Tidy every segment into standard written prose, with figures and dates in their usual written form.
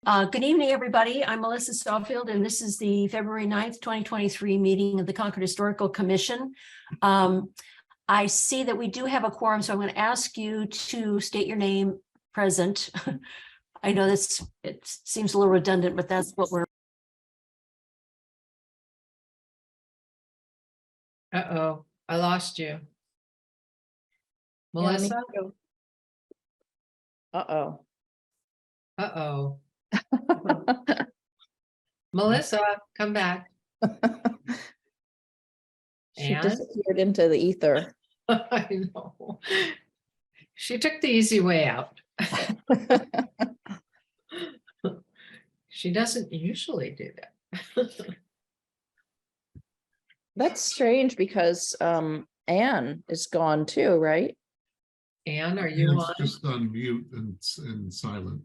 Good evening, everybody. I'm Melissa Stallfield, and this is the February 9th, 2023 meeting of the Concord Historical Commission. I see that we do have a quorum, so I'm going to ask you to state your name present. I know it seems a little redundant, but that's what we're. Uh-oh, I lost you. Melissa? Uh-oh. Uh-oh. Melissa, come back. She And disappeared into the ether. I know. She took the easy way out. She doesn't usually do that. That's strange because Anne is gone too, right? Anne, are you It's on? just on mute and silent.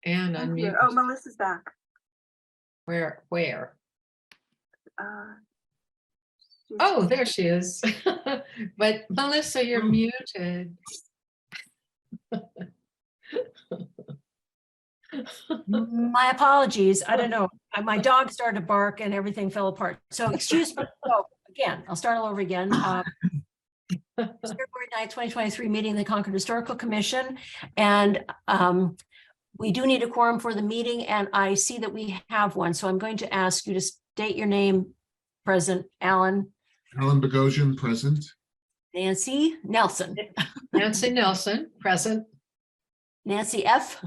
Anne, I'm unmute. here. Oh, Melissa's back. Where? She's- Oh, there she is. But Melissa, you're muted. My apologies. I don't know. My dog started to bark and everything fell apart. So excuse me. So again, I'll start all over again. It's February 9th, 2023 meeting of the Concord Historical Commission. And we do need a quorum for the meeting, and I see that we have one. So I'm going to ask you to state your name, present. Alan. Alan Bogosian, present. Nancy Nelson. Nancy Nelson, present. Nancy F.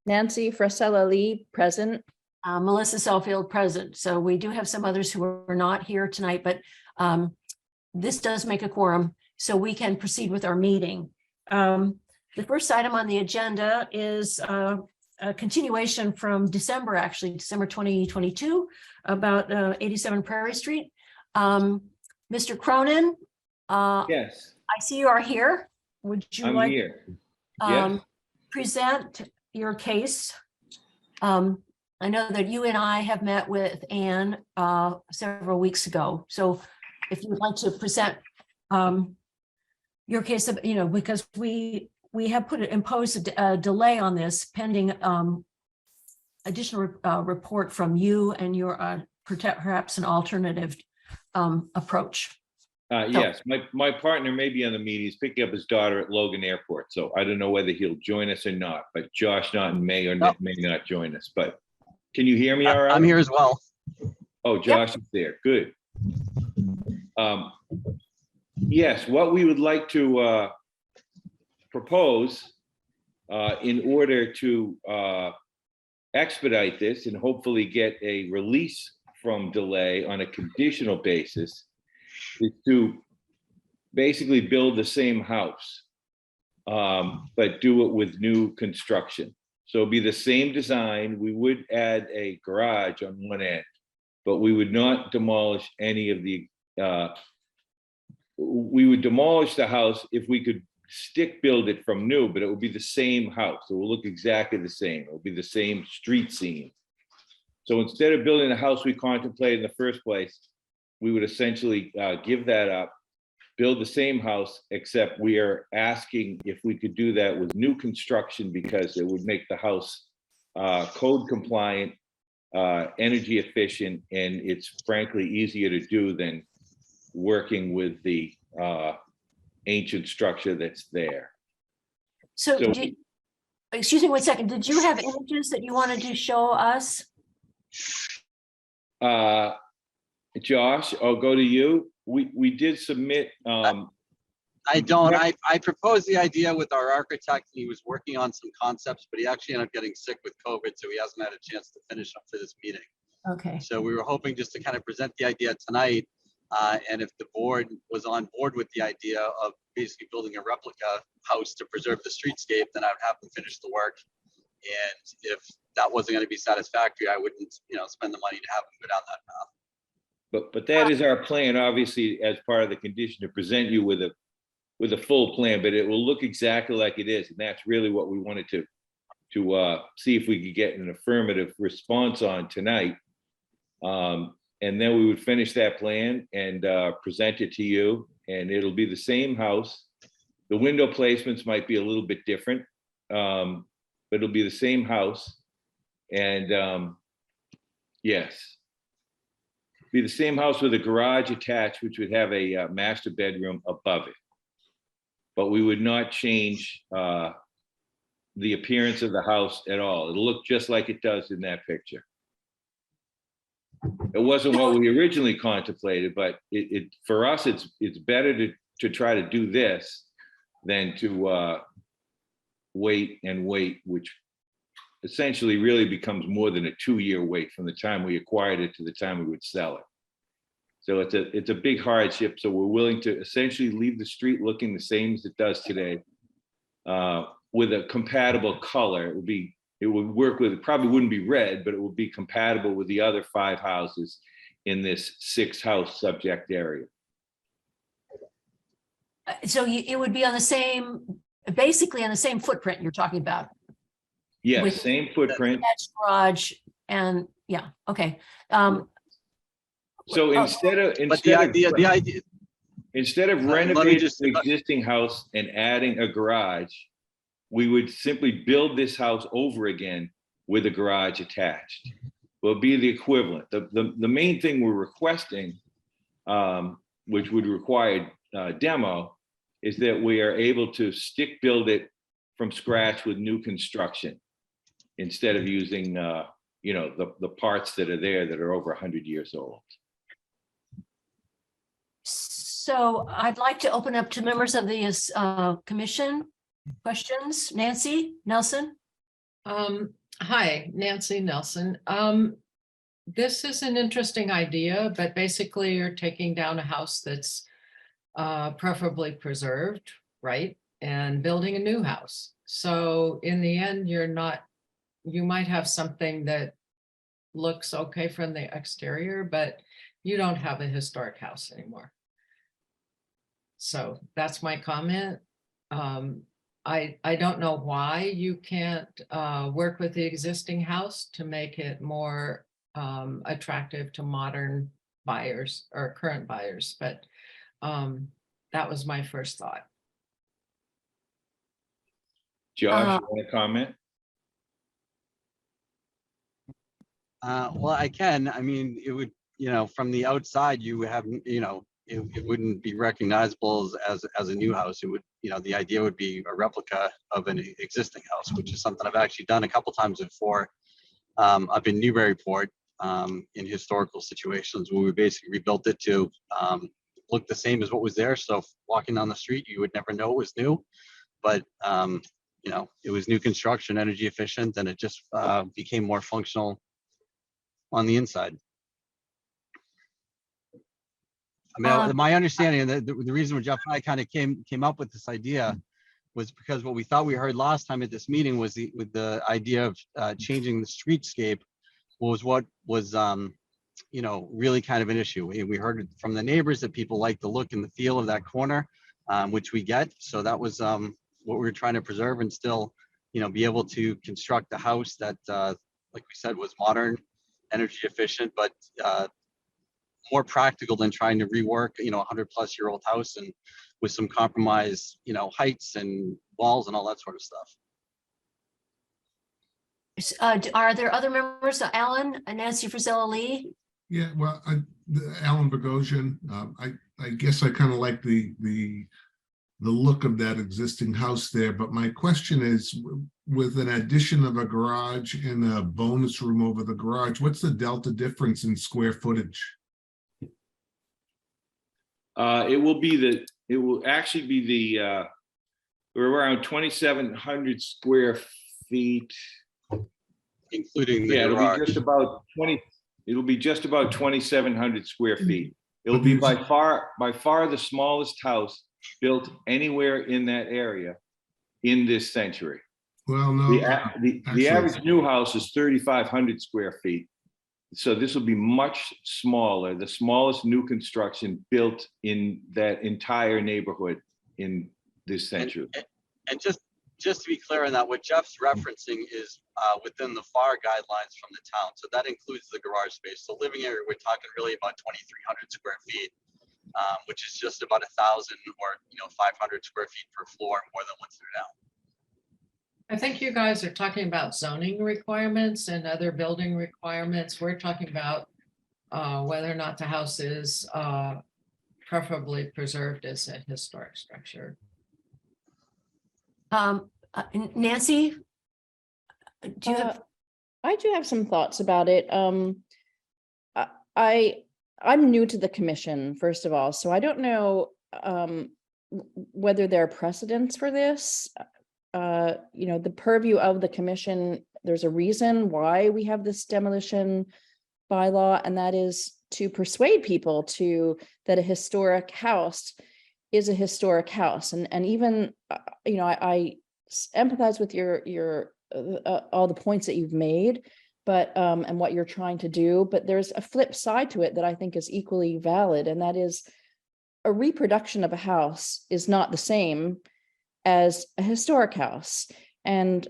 Nancy Frisella Lee, present. Melissa Stallfield, present. So we do have some others who are not here tonight, but this does make a quorum, so we can proceed with our meeting. The first item on the agenda is a continuation from December, actually, December 2022, about 87 Prairie Street. Mr. Cronin, Yes, I see you are here. Would you I'm like here. Yes. present your case? I know that you and I have met with Anne several weeks ago. So if you would like to present your case, because we have imposed a delay on this pending additional report from you and your perhaps an alternative approach. Yes, my partner may be on the meeting. He's picking up his daughter at Logan Airport, so I don't know whether he'll join us or not, but Josh Naughton may or may not join us, but can you hear me all right? I'm here as well. Oh, Josh is there, good. Yes, what we would like to propose in order to expedite this and hopefully get a release from delay on a conditional basis is to basically build the same house, but do it with new construction. So it'll be the same design. We would add a garage on one end, but we would not demolish any of the, we would demolish the house if we could stick build it from new, but it would be the same house. It will look exactly the same. It will be the same street scene. So instead of building the house we contemplated in the first place, we would essentially give that up, build the same house, except we are asking if we could do that with new construction because it would make the house code compliant, energy efficient, and it's frankly easier to do than working with the ancient structure that's there. So, excuse me 1 second, did you have images that you wanted to show us? Josh, I'll go to you. We did submit. I don't. I proposed the idea with our architect. He was working on some concepts, but he actually ended up getting sick with COVID, so he hasn't had a chance to finish up for this meeting. Okay. So we were hoping just to kind of present the idea tonight, and if the board was on board with the idea of basically building a replica house to preserve the streetscape, then I would have them finish the work. And if that wasn't going to be satisfactory, I wouldn't, spend the money to have them go down that path. But that is our plan, obviously, as part of the condition to present you with a full plan, but it will look exactly like it is. And that's really what we wanted to see if we could get an affirmative response on tonight. And then we would finish that plan and present it to you, and it'll be the same house. The window placements might be a little bit different, but it'll be the same house. And yes. Be the same house with a garage attached, which would have a master bedroom above it. But we would not change the appearance of the house at all. It'll look just like it does in that picture. It wasn't what we originally contemplated, but for us, it's better to try to do this than to wait and wait, which essentially really becomes more than a 2-year wait from the time we acquired it to the time we would sell it. So it's a big hardship. So we're willing to essentially leave the street looking the same as it does today, with a compatible color. It would work with, it probably wouldn't be red, but it would be compatible with the other 5 houses in this 6-house subject area. So it would be on the same, basically on the same footprint you're talking about. Yes, With- same footprint. Attached garage and, yeah, okay. So But the idea, instead of let me renovating just- the existing house and adding a garage, we would simply build this house over again with a garage attached. Will be the equivalent. The main thing we're requesting, which would require demo, is that we are able to stick build it from scratch with new construction instead of using the parts that are there that are over 100 years old. So I'd like to open up to members of the commission. Questions? Nancy Nelson? Hi, Nancy Nelson. This is an interesting idea, but basically you're taking down a house that's preferably preserved, right? And building a new house. So in the end, you might have something that looks okay from the exterior, but you don't have a historic house anymore. So that's my comment. I don't know why you can't work with the existing house to make it more attractive to modern buyers or current buyers, but that was my first thought. Josh, you want to comment? well, I can. I mean, it would, from the outside, you have, it wouldn't be recognizable as a new house. It would, the idea would be a replica of an existing house, which is something I've actually done a couple times before. Up in Newburyport, in historical situations where we basically rebuilt it to look the same as what was there. So walking down the street, you would never know it was new, but it was new construction, energy efficient, and it just became more functional on the inside. I mean, my understanding that the reason why Jeff and I kind of came up with this idea was because what we thought we heard last time at this meeting was with the idea of changing the streetscape was what was really kind of an issue. We heard it from the neighbors that people like the look and the feel of that corner, which we get. So that was what we were trying to preserve and still, be able to construct a house that, like we said, was modern, energy efficient, but more practical than trying to rework, 100-plus-year-old house and with some compromise, heights and walls and all that sort of stuff. Are there other members? Alan, Nancy Frisella Lee? Yeah, well, Alan Bogosian, I guess I kind of like the look of that existing house there, but my question is, with an addition of a garage and a bonus room over the garage, what's the delta difference in square footage? It will actually be we're around 2,700 square feet. Including the It'll garage. be just about 2,700 square feet. It'll be by far the smallest house built anywhere in that area in this century. Well, no, The actually, average new house is 3,500 square feet. So this will be much smaller, the smallest new construction built in that entire neighborhood in this century. And just to be clear on that, what Jeff's referencing is within the FAR guidelines from the town. So that includes the garage space. So living area, we're talking really about 2,300 square feet, which is just about 1,000 or 500 square feet per floor more than what's there now. I think you guys are talking about zoning requirements and other building requirements. We're talking about whether or not the house is preferably preserved as a historic structure. Nancy? Do you have, I do have some thoughts about it. I'm new to the commission, first of all, so I don't know whether there are precedents for this. The purview of the commission, there's a reason why we have this demolition bylaw, and that is to persuade people that a historic house is a historic house. And even, I empathize with your all the points that you've made, but and what you're trying to do, but there's a flip side to it that I think is equally valid, and that is a reproduction of a house is not the same as a historic house. And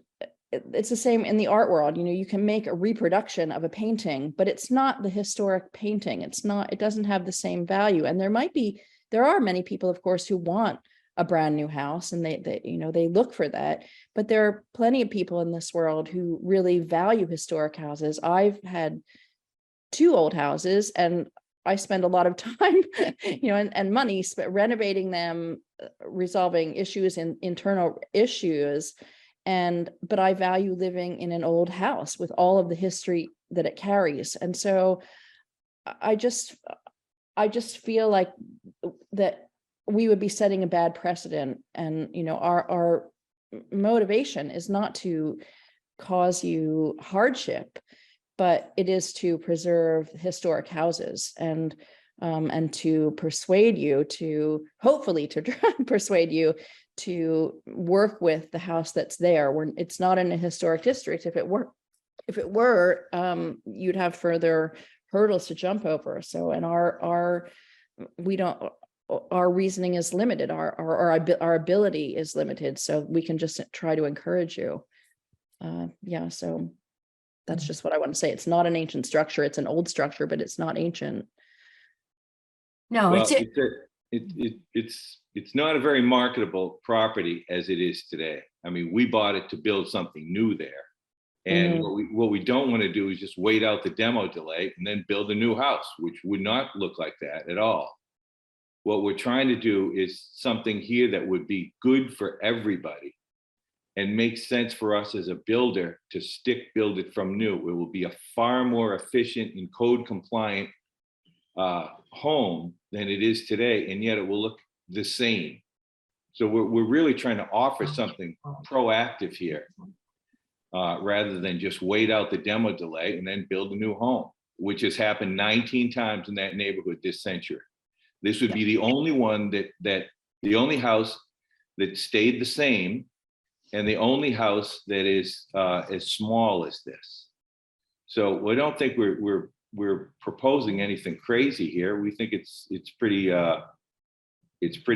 it's the same in the art world. You can make a reproduction of a painting, but it's not the historic painting. It doesn't have the same value. And there are many people, of course, who want a brand new house, and they look for that. But there are plenty of people in this world who really value historic houses. I've had 2 old houses, and I spend a lot of time, and money renovating them, resolving issues and internal issues. But I value living in an old house with all of the history that it carries. And so I just feel like that we would be setting a bad precedent. And, our motivation is not to cause you hardship, but it is to preserve historic houses and to persuade you hopefully persuade you to work with the house that's there. It's not in a historic district. If it were, you'd have further hurdles to jump over. So, and our reasoning is limited. Our ability is limited. So we can just try to encourage you. So that's just what I want to say. It's not an ancient structure. It's an old structure, but it's not ancient. no, Well, it's not a very marketable property as it is today. I mean, we bought it to build something new there. And what we don't want to do is just wait out the demo delay and then build a new house, which would not look like that at all. What we're trying to do is something here that would be good for everybody and make sense for us as a builder to stick build it from new. It will be a far more efficient and code compliant home than it is today, and yet it will look the same. So we're really trying to offer something proactive here, rather than just wait out the demo delay and then build a new home, which has happened 19 times in that neighborhood this century. This would be the only one that the only house that stayed the same, and the only house that is as small as this. So we don't think we're proposing anything crazy here. We think it's pretty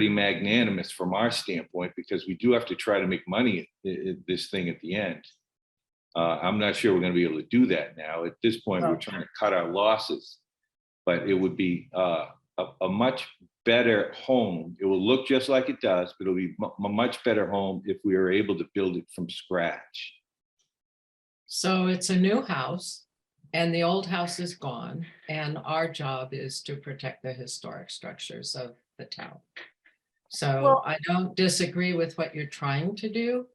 magnanimous from our standpoint, because we do have to try to make money at this thing at the end. I'm not sure we're going to be able to do that now. At this point, we're trying to cut our losses, but it would be a much better home. It will look just like it does, but it'll be a much better home if we are able to build it from scratch. So it's a new house and the old house is gone. And our job is to protect the historic structures of the town. So Well- I don't disagree with what you're trying to do,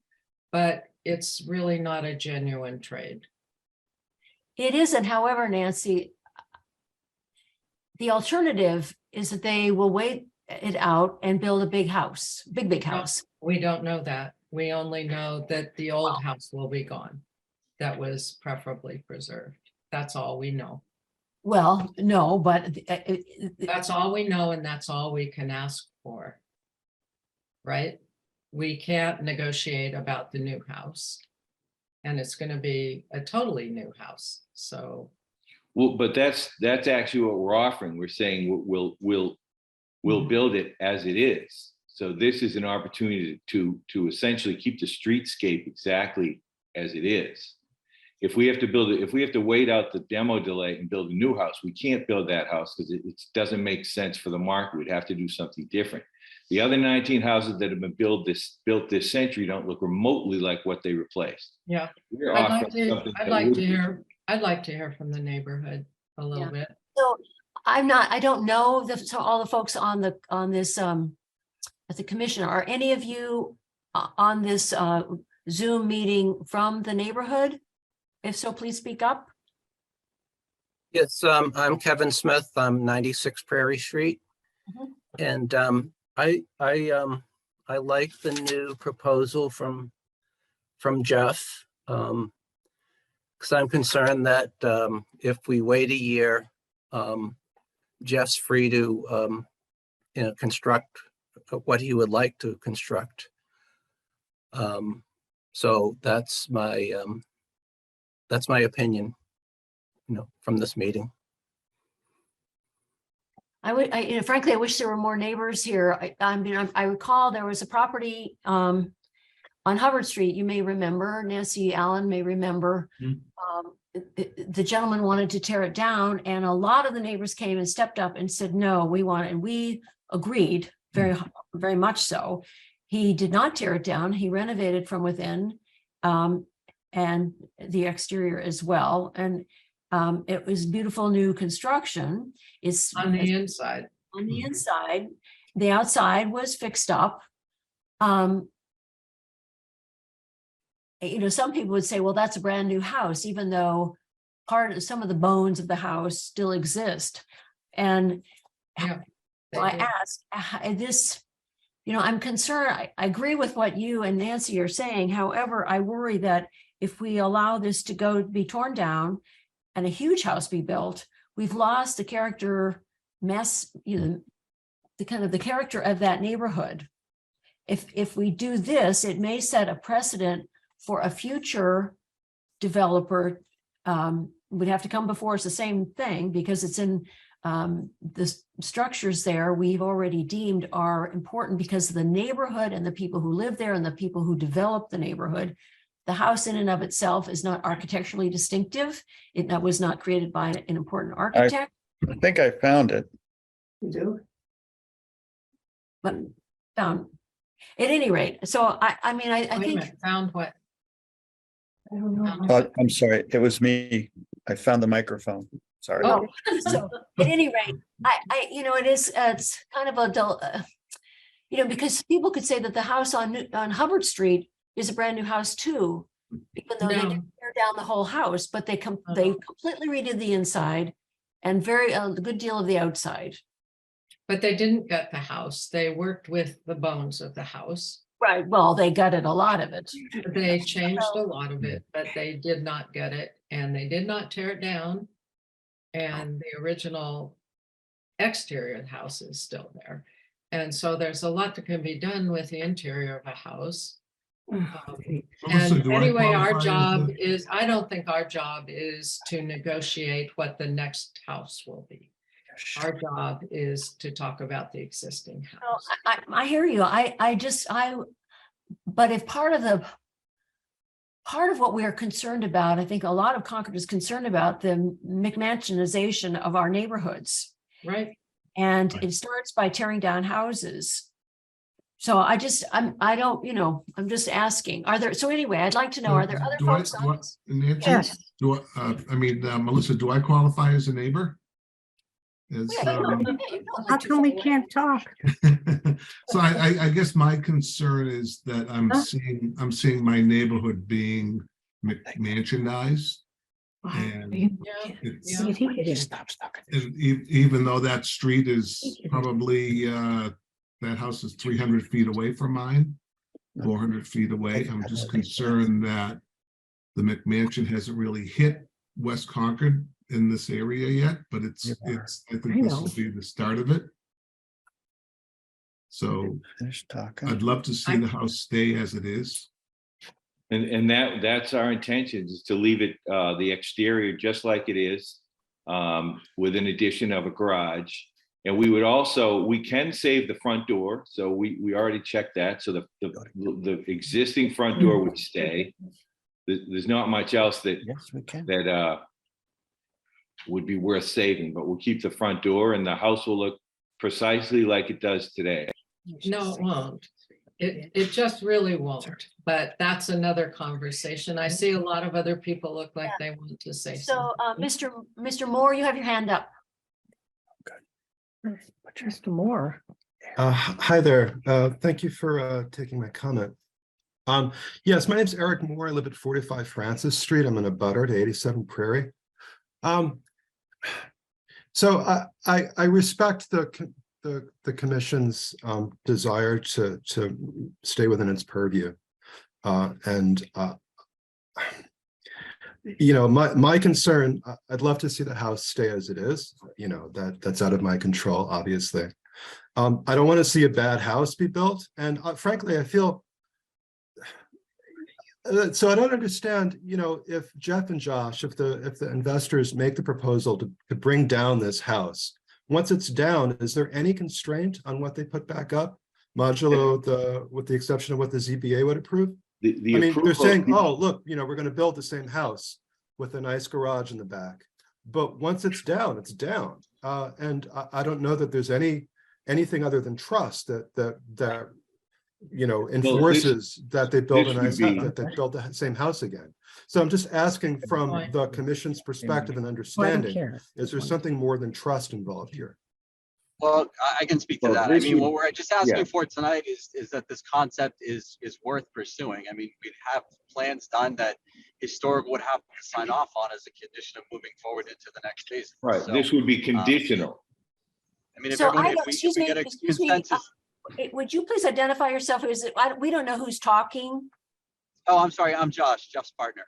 but it's really not a genuine trade. it isn't. However, Nancy, the alternative is that they will wait it out and build a big house, big house. We don't know that. We only know that the old house will be gone. That was preferably preserved. That's all we know. Well, no, but That's all we know, and that's all we can ask for. Right? We can't negotiate about the new house. And it's going to be a totally new house. So. Well, but that's actually what we're offering. We're saying we'll build it as it is. So this is an opportunity to essentially keep the streetscape exactly as it is. If we have to build it, if we have to wait out the demo delay and build a new house, we can't build that house because it doesn't make sense for the market. We'd have to do something different. The other 19 houses that have been built this century don't look remotely like what they replaced. Yeah, We're I'd offering like to, something I'd that like would to be- hear, I'd like to hear from the neighborhood a little Yeah. bit. So I don't know so all the folks on this, at the commission, are any of you on this, Zoom meeting from the neighborhood? If so, please speak up. Yes, I'm Kevin Smith. I'm 96 Prairie Street. Mhm. And I like the new proposal from Jeff. Because I'm concerned that if we wait a year, Jeff's free to construct what he would like to construct. So that's my opinion, from this meeting. Frankly, I wish there were more neighbors here. I recall there was a property on Hubbard Street, you may remember, Nancy Allen may remember. The gentleman wanted to tear it down, and a lot of the neighbors came and stepped up and said, no, we want it. And we agreed, very much so. He did not tear it down. He renovated from within, and the exterior as well. And it was beautiful new construction. It's On the inside. on the inside. The outside was fixed up. Some people would say, well, that's a brand new house, even though some of the bones of the house still exist. And Yeah. I asked this, I'm concerned. I agree with what you and Nancy are saying. However, I worry that if we allow this to be torn down and a huge house be built, we've lost the character the character of that neighborhood. If we do this, it may set a precedent for a future developer, would have to come before us the same thing, because it's in the structures there we've already deemed are important because of the neighborhood and the people who live there and the people who develop the neighborhood. The house in and of itself is not architecturally distinctive. It was not created by an important architect. I think I found it. You do? But at any rate, so I mean, I Wait a think. minute, found what? I don't know. Oh, I'm sorry. It was me. I found the microphone. Sorry. Oh, so at any rate, it's kind of a dull, because people could say that the house on Hubbard Street is a brand new house too, even though they No. didn't tear down the whole house, but they completely redid the inside and a good deal of the outside. But they didn't gut the house. They worked with the bones of the house. Right. Well, they gutted a lot of it. They changed a lot of it, but they did not gut it, and they did not tear it down. And the original exterior of the house is still there. And so there's a lot that can be done with the interior of a house. Melissa, And do I anyway, our qualify as job a- is, I don't think our job is to negotiate what the next house will be. Our job is to talk about the existing Well, house. I hear you. But if part of what we are concerned about, I think a lot of Concord is concerned about the McMansionization of our neighborhoods. Right? And it starts by tearing down houses. So I'm just asking, anyway, I'd like to know, are there other Do I- folks do on I- this? Nancy? Melissa, do I qualify as a neighbor? How come we can't talk? So I guess my concern is that I'm seeing my neighborhood being McMansionized. And Yeah. it's, Yeah. If he could just stop talking. and even though that street is probably, that house is 300 feet away from mine, 400 feet away, I'm just concerned that the McMansion hasn't really hit West Concord in this area yet, but I think this will be the start of it. So Finish talking. I'd love to see the house stay as it is. And that's our intention, is to leave it, the exterior just like it is, with an addition of a garage. And we can save the front door. So we already checked that. So the existing front door would stay. There's not much else that Yes, we can. would be worth saving, but we'll keep the front door and the house will look precisely like it does today. No, it won't. It just really won't, but that's another conversation. I see a lot of other people look like they want to say So, something. Mr. Moore, you have your hand up. Mr. Moore. Hi there. Thank you for taking my comment. Yes, my name's Eric Moore. I live at 45 Francis Street. I'm in a butter to 87 Prairie. So I respect the commission's desire to stay within its purview. You know, my concern, I'd love to see the house stay as it is. You know, that's out of my control, obviously. I don't want to see a bad house be built. And frankly, I feel, so I don't understand, you know, if Jeff and Josh, if the investors make the proposal to bring down this house, once it's down, is there any constraint on what they put back up? Modulo, with the exception of what the ZBA would approve? The I mean, they're approval- saying, oh, look, you know, we're going to build the same house with a nice garage in the back. But once it's down, it's down. And I don't know that there's anything other than trust that you know, enforces that they build a nice house, that they build the same house again. So I'm just asking from the commission's perspective and understanding, is there something more than trust involved here? Well, I can speak to Well, that. I this mean, would- what we're just asking yeah. for tonight is that this concept is worth pursuing. I mean, we have plans done that historic would have to sign off on as a condition of moving forward into the next phase. Right, So, this would be conditional. I mean, if So everyone, I if don't, we excuse me, get a excuse me, consensus. would you please identify yourself? Is it, we don't know who's talking. Oh, I'm sorry, I'm Josh, Jeff's partner.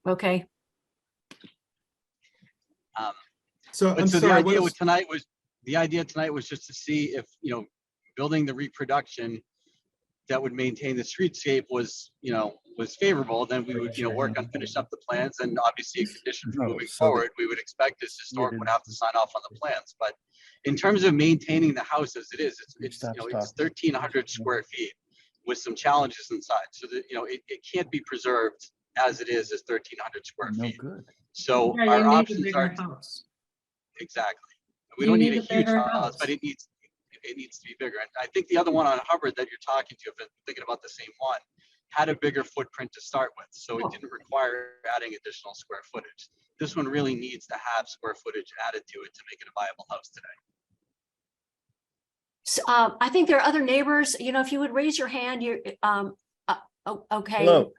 Okay. So I'm But so the sorry, what idea is, with tonight was, the idea tonight was just to see if, you know, building the reproduction that would maintain the streetscape was, you know, was favorable, then we would, you know, work on finish up the plans, and obviously a condition for No, moving so the- forward, we would expect this historic would have to sign off on the plans. But in terms of maintaining the house as it is, it's you know, it's 1,300 square feet with some challenges inside. So that, you know, it can't be preserved as it is as 1,300 square No feet. good. So Yeah, you our need a options bigger are house. exactly. We You don't need need a a huge bigger house, house. but it needs to be bigger. And I think the other one on Hubbard that you're talking to, if I'm thinking about the same one, had a bigger footprint to start with, so it didn't require adding additional square footage. This one really needs to have square footage added to it to make it a viable house today. So, I think there are other neighbors, you know, if you would raise your hand, you're, okay. Hello,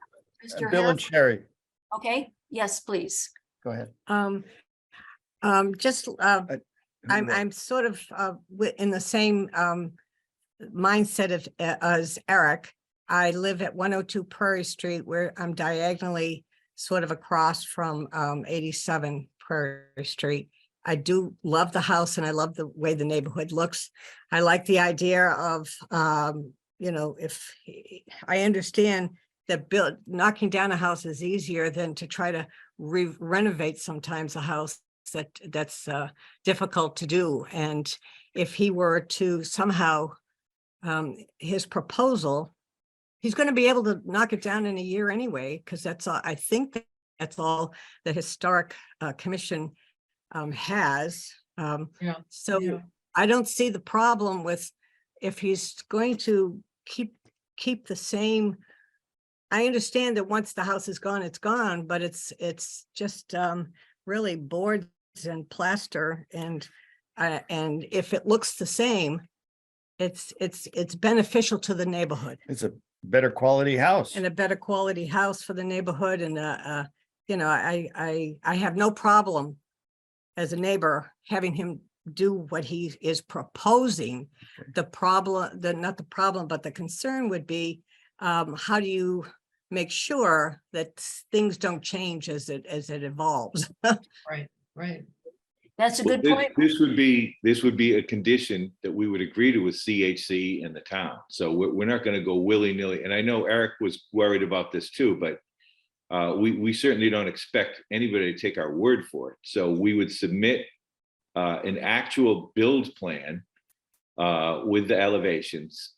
Mr. Bill and Hess? Sherry, Okay, yes, please. go ahead. Just, I'm sort of in the same mindset of as Eric. I live at 102 Prairie Street, where I'm diagonally sort of across from 87 Prairie Street. I do love the house and I love the way the neighborhood looks. I like the idea of, you know, if I understand that knocking down a house is easier than to try to renovate sometimes a house that's difficult to do. And if he were to somehow, his proposal, he's going to be able to knock it down in a year anyway, because that's all, I think that's all the historic commission has. Yeah. So Yeah. I don't see the problem with, if he's going to keep the same. I understand that once the house is gone, it's gone, but it's just really boards and plaster, and if it looks the same, it's beneficial to the neighborhood It's a better quality house. and a better quality house for the neighborhood. And you know, I have no problem as a neighbor having him do what he is proposing. The problem, not the problem, but the concern would be, how do you make sure that things don't change as it evolves? Right. That's a Well, good point. This would be a condition that we would agree to with CHC and the town. So we're not going to go willy-nilly. And I know Eric was worried about this too, but we certainly don't expect anybody to take our word for it. So we would submit an actual build plan with the elevations,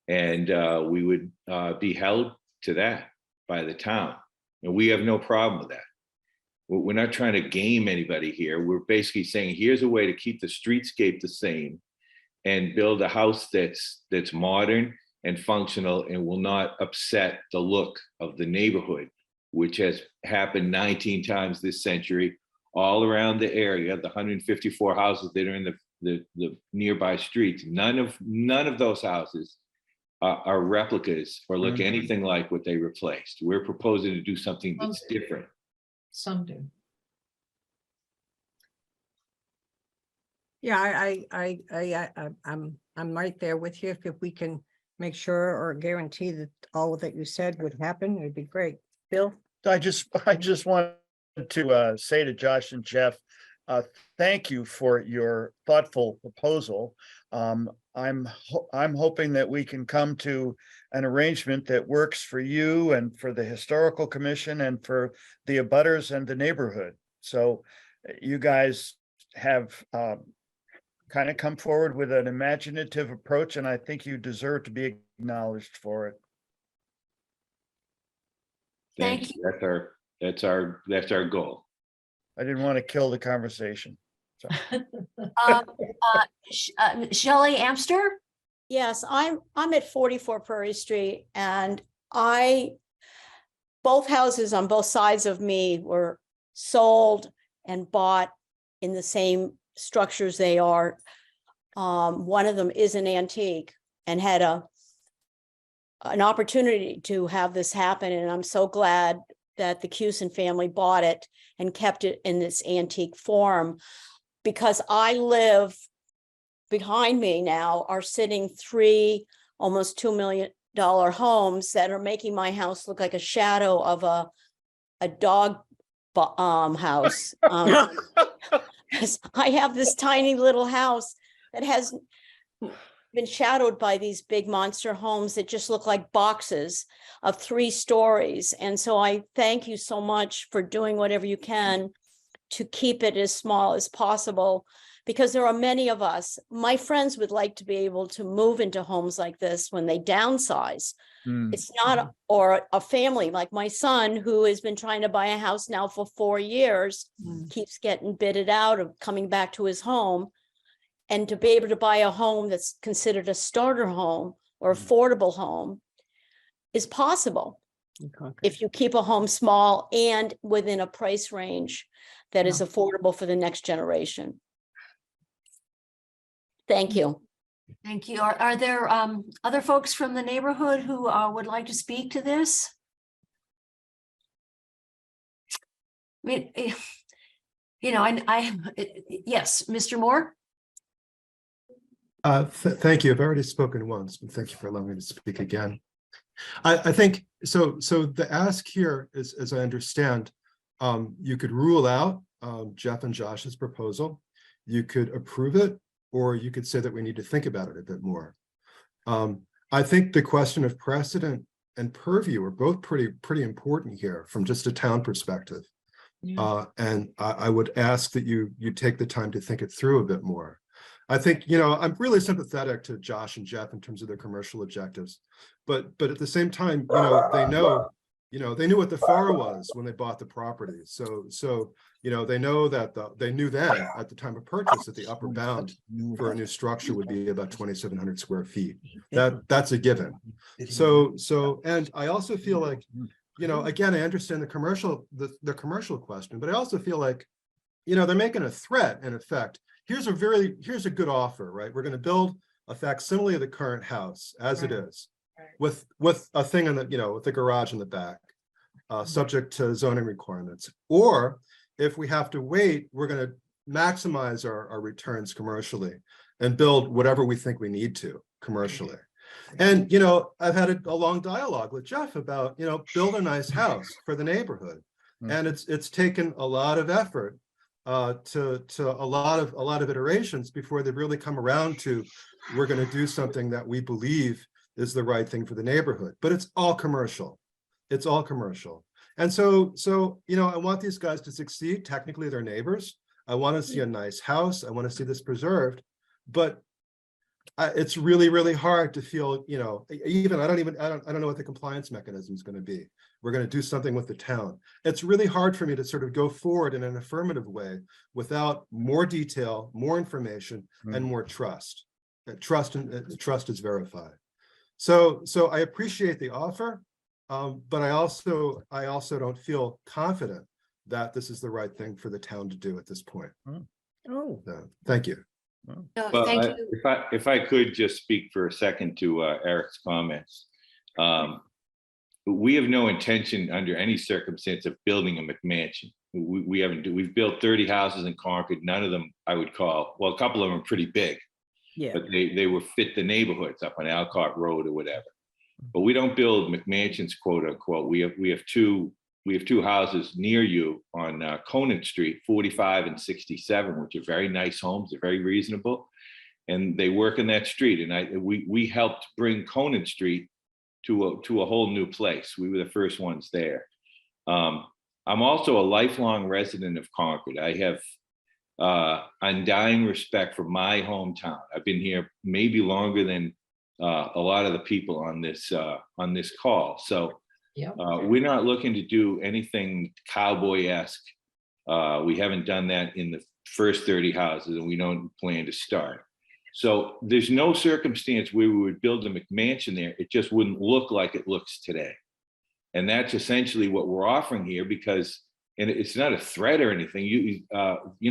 and we would be held to that by the town. And we have no problem with that. We're not trying to game anybody here. We're basically saying, here's a way to keep the streetscape the same and build a house that's modern and functional and will not upset the look of the neighborhood, which has happened 19 times this century all around the area, the 154 houses that are in the nearby streets. None of those houses are replicas or look anything like what they replaced. We're proposing to do something that's different. Some do. Yeah, I'm right there with you. If we can make sure or guarantee that all that you said would happen, it'd be great. Bill? I just wanted to say to Josh and Jeff, thank you for your thoughtful proposal. I'm hoping that we can come to an arrangement that works for you and for the historical commission and for the abutters and the neighborhood. So you guys have kind of come forward with an imaginative approach, and I think you deserve to be acknowledged for it. Thank you. That's our goal. I didn't want to kill the conversation. So. Shelley Amster? Yes, I'm at 44 Prairie Street, and both houses on both sides of me were sold and bought in the same structures they are. One of them is an antique and had an opportunity to have this happen, and I'm so glad that the Cusin family bought it and kept it in this antique form, because I live behind me now are sitting 3 almost $2 million homes that are making my house look like a shadow of a dog house. 'Cause I have this tiny little house that has been shadowed by these big monster homes that just look like boxes of 3 stories. And so I thank you so much for doing whatever you can to keep it as small as possible, because there are many of us. My friends would like to be able to move into homes like this when they downsize. It's not, or a family like my son, who has been trying to buy a house now for 4 years, keeps getting bidded out of coming back to his home. And to be able to buy a home that's considered a starter home or affordable home is possible if you keep a home small and within a price range that is affordable for the next generation. Thank you. Thank you. Are there other folks from the neighborhood who would like to speak to this? I mean, yes, Mr. Moore? Thank you. I've already spoken once, but thank you for allowing me to speak again. I think so. So the ask here is, as I understand, you could rule out Jeff and Josh's proposal. You could approve it, or you could say that we need to think about it a bit more. I think the question of precedent and purview are both pretty important here from just a town perspective. Yeah. And I would ask that you take the time to think it through a bit more. I think, I'm really sympathetic to Josh and Jeff in terms of their commercial objectives, but at the same time, they knew what the FAR was when they bought the property. So they know that they knew then at the time of purchase that the upper bound for a new structure would be about 2,700 square feet. That's a given. So, and I also feel like, again, I understand the commercial question, but I also feel like, they're making a threat in effect. Here's a good offer, right? We're going to build a facsimile of the current house as it is, with a thing in the, with the garage in the back, subject to zoning requirements. Or if we have to wait, we're going to maximize our returns commercially and build whatever we think we need to commercially. And, I've had a long dialogue with Jeff about, build a nice house for the neighborhood. And it's taken a lot of effort to a lot of iterations before they've really come around to, we're going to do something that we believe is the right thing for the neighborhood. But it's all commercial. It's all commercial. And so I want these guys to succeed. Technically, they're neighbors. I want to see a nice house. I want to see this preserved. But it's really, really hard to feel, I don't know what the compliance mechanism is going to be. We're going to do something with the town. It's really hard for me to sort of go forward in an affirmative way without more detail, more information, and more trust. Trust is verified. So I appreciate the offer, but I also don't feel confident that this is the right thing for the town to do at this point. Oh, So, thank you. No, Well, thank you. if I could just speak for a second to Eric's comments. We have no intention under any circumstance of building a McMansion. We haven't, we've built 30 houses in Concord. None of them I would call, well, a couple of them are pretty big, Yeah. but they were fit the neighborhoods up on Alcott Road or whatever. But we don't build McMansions, quote unquote. We have two houses near you on Conant Street, 45 and 67, which are very nice homes. They're very reasonable, and they work in that street. And we helped bring Conant Street to a whole new place. We were the first ones there. I'm also a lifelong resident of Concord. I have undying respect for my hometown. I've been here maybe longer than a lot of the people on this call. So we're not looking to do anything cowboy-esque. We haven't done that in the first 30 houses, and we don't plan to start. So there's no circumstance where we would build a McMansion there. It just wouldn't look like it looks today. And that's essentially what we're offering here, because, and it's not a threat or anything. You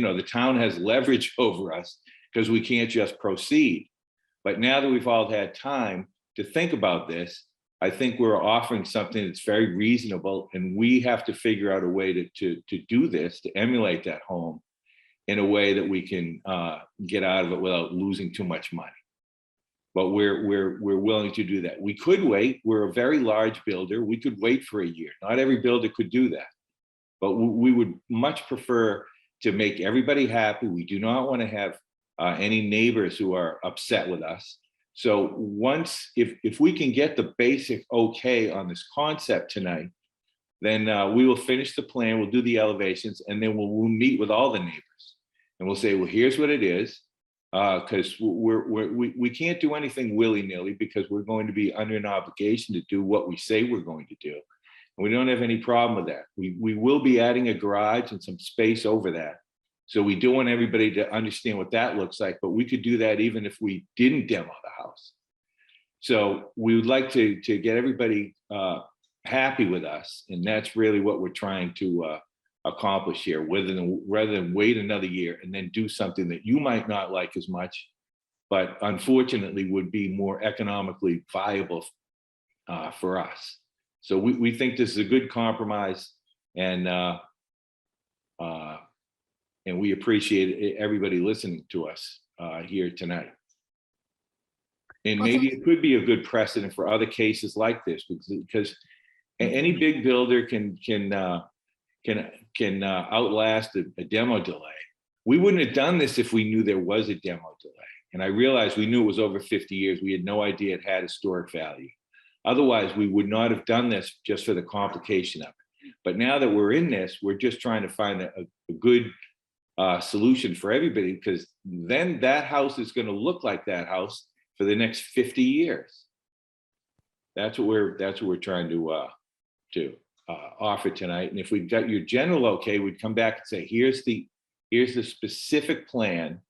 know, the town has leverage over us because we can't just proceed. But now that we've all had time to think about this, I think we're offering something that's very reasonable, and we have to figure out a way to do this, to emulate that home in a way that we can get out of it without losing too much money. But we're willing to do that. We could wait. We're a very large builder. We could wait for a year. Not every builder could do that, but we would much prefer to make everybody happy. We do not want to have any neighbors who are upset with us. So once, if we can get the basic okay on this concept tonight, then we will finish the plan, we'll do the elevations, and then we'll meet with all the neighbors. And we'll say, well, here's what it is, because we can't do anything willy-nilly, because we're going to be under an obligation to do what we say we're going to do. And we don't have any problem with that. We will be adding a garage and some space over that. So we do want everybody to understand what that looks like, but we could do that even if we didn't demo the house. So we would like to get everybody happy with us, and that's really what we're trying to accomplish here, rather than wait another year and then do something that you might not like as much, but unfortunately would be more economically viable for us. So we think this is a good compromise, and we appreciate everybody listening to us here tonight. And Well, maybe it could be a good precedent for other cases like this, because any big builder can outlast a demo delay. We wouldn't have done this if we knew there was a demo delay. And I realized we knew it was over 50 years. We had no idea it had historic value. Otherwise, we would not have done this just for the complication of it. But now that we're in this, we're just trying to find a good solution for everybody, because then that house is going to look like that house for the next 50 years. That's what we're trying to offer tonight. And if we've got your general okay, we'd come back and say, here's the specific plan,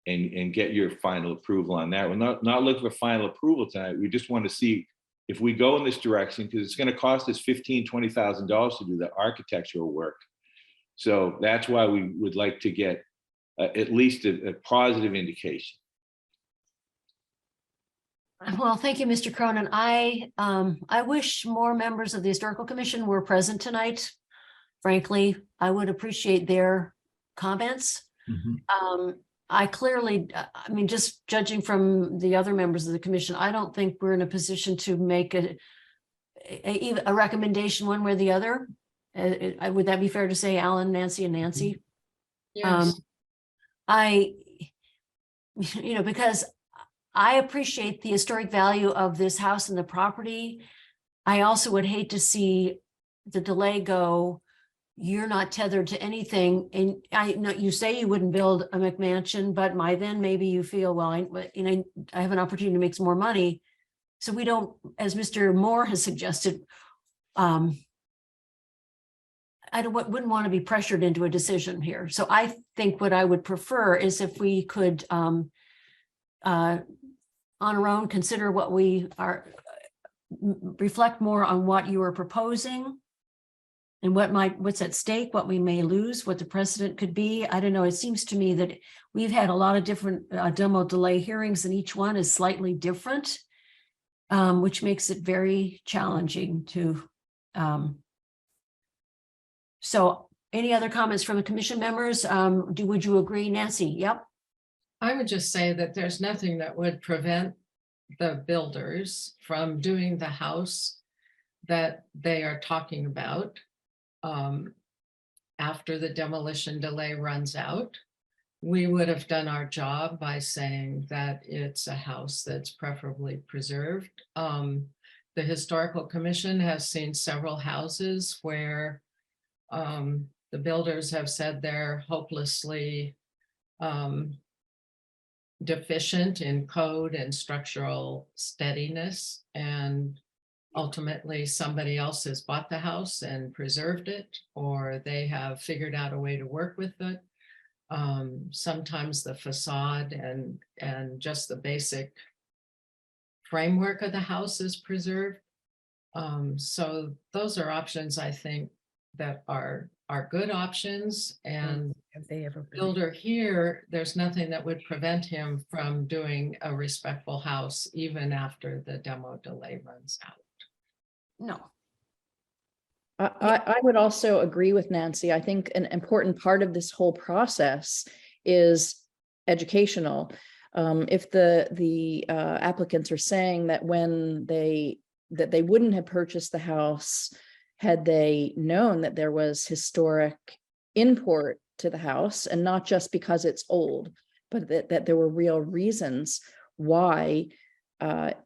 and get your final approval on that. We're not looking for final approval tonight. We just want to see if we go in this direction, because it's going to cost us $15,000-$20,000 to do the architectural work. So that's why we would like to get at least a positive indication. Well, thank you, Mr. Cronin. I wish more members of the Historical Commission were present tonight. Frankly, I would appreciate their comments. I clearly, I mean, just judging from the other members of the commission, I don't think we're in a position to make a recommendation one way or the other. Would that be fair to say, Alan, Nancy, and Nancy? Yes. Because I appreciate the historic value of this house and the property. I also would hate to see the delay go. You're not tethered to anything. And I know you say you wouldn't build a McMansion, but then maybe you feel, well, I have an opportunity to make some more money. So we don't, as Mr. Moore has suggested, I wouldn't want to be pressured into a decision here. So I think what I would prefer is if we could on our own, consider what we are, reflect more on what you are proposing and what's at stake, what we may lose, what the precedent could be. I don't know. It seems to me that we've had a lot of different demo delay hearings, and each one is slightly different, which makes it very challenging to. So any other comments from the commission members? Would you agree, Nancy? Yep. I would just say that there's nothing that would prevent the builders from doing the house that they are talking about after the demolition delay runs out. We would have done our job by saying that it's a house that's preferably preserved. The Historical Commission has seen several houses where the builders have said they're hopelessly deficient in code and structural steadiness, and ultimately somebody else has bought the house and preserved it, or they have figured out a way to work with it. Sometimes the facade and just the basic framework of the house is preserved. So those are options, I think, that are good options, and Have they ever been? builder here, there's nothing that would prevent him from doing a respectful house even after the demo delay runs out. No. I would also agree with Nancy. I think an important part of this whole process is educational. If the applicants are saying that that they wouldn't have purchased the house had they known that there was historic import to the house, and not just because it's old, but that there were real reasons why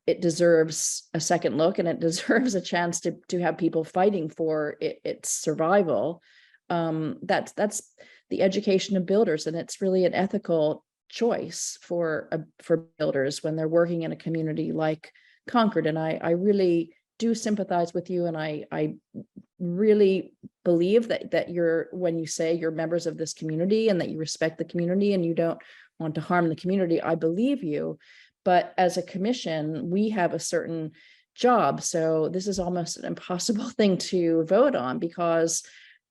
it deserves a second look, and it deserves a chance to have people fighting for its survival. That's the education of builders, and it's really an ethical choice for builders when they're working in a community like Concord. And I really do sympathize with you, and I really believe that when you say you're members of this community and that you respect the community and you don't want to harm the community, I believe you. But as a commission, we have a certain job. So this is almost an impossible thing to vote on, because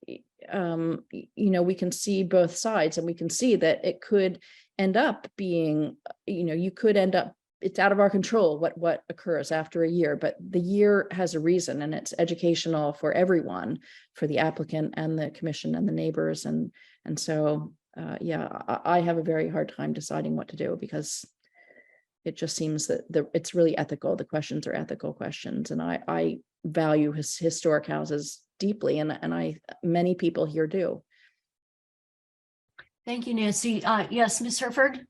we can see both sides, and we can see that it could end up being, you could end up, it's out of our control what occurs after a year, but the year has a reason, and it's educational for everyone, for the applicant and the commission and the neighbors. And so, I have a very hard time deciding what to do, because it just seems that it's really ethical. The questions are ethical questions. And I value historic houses deeply, and many people here do. Thank you, Nancy. Yes, Ms. Herford?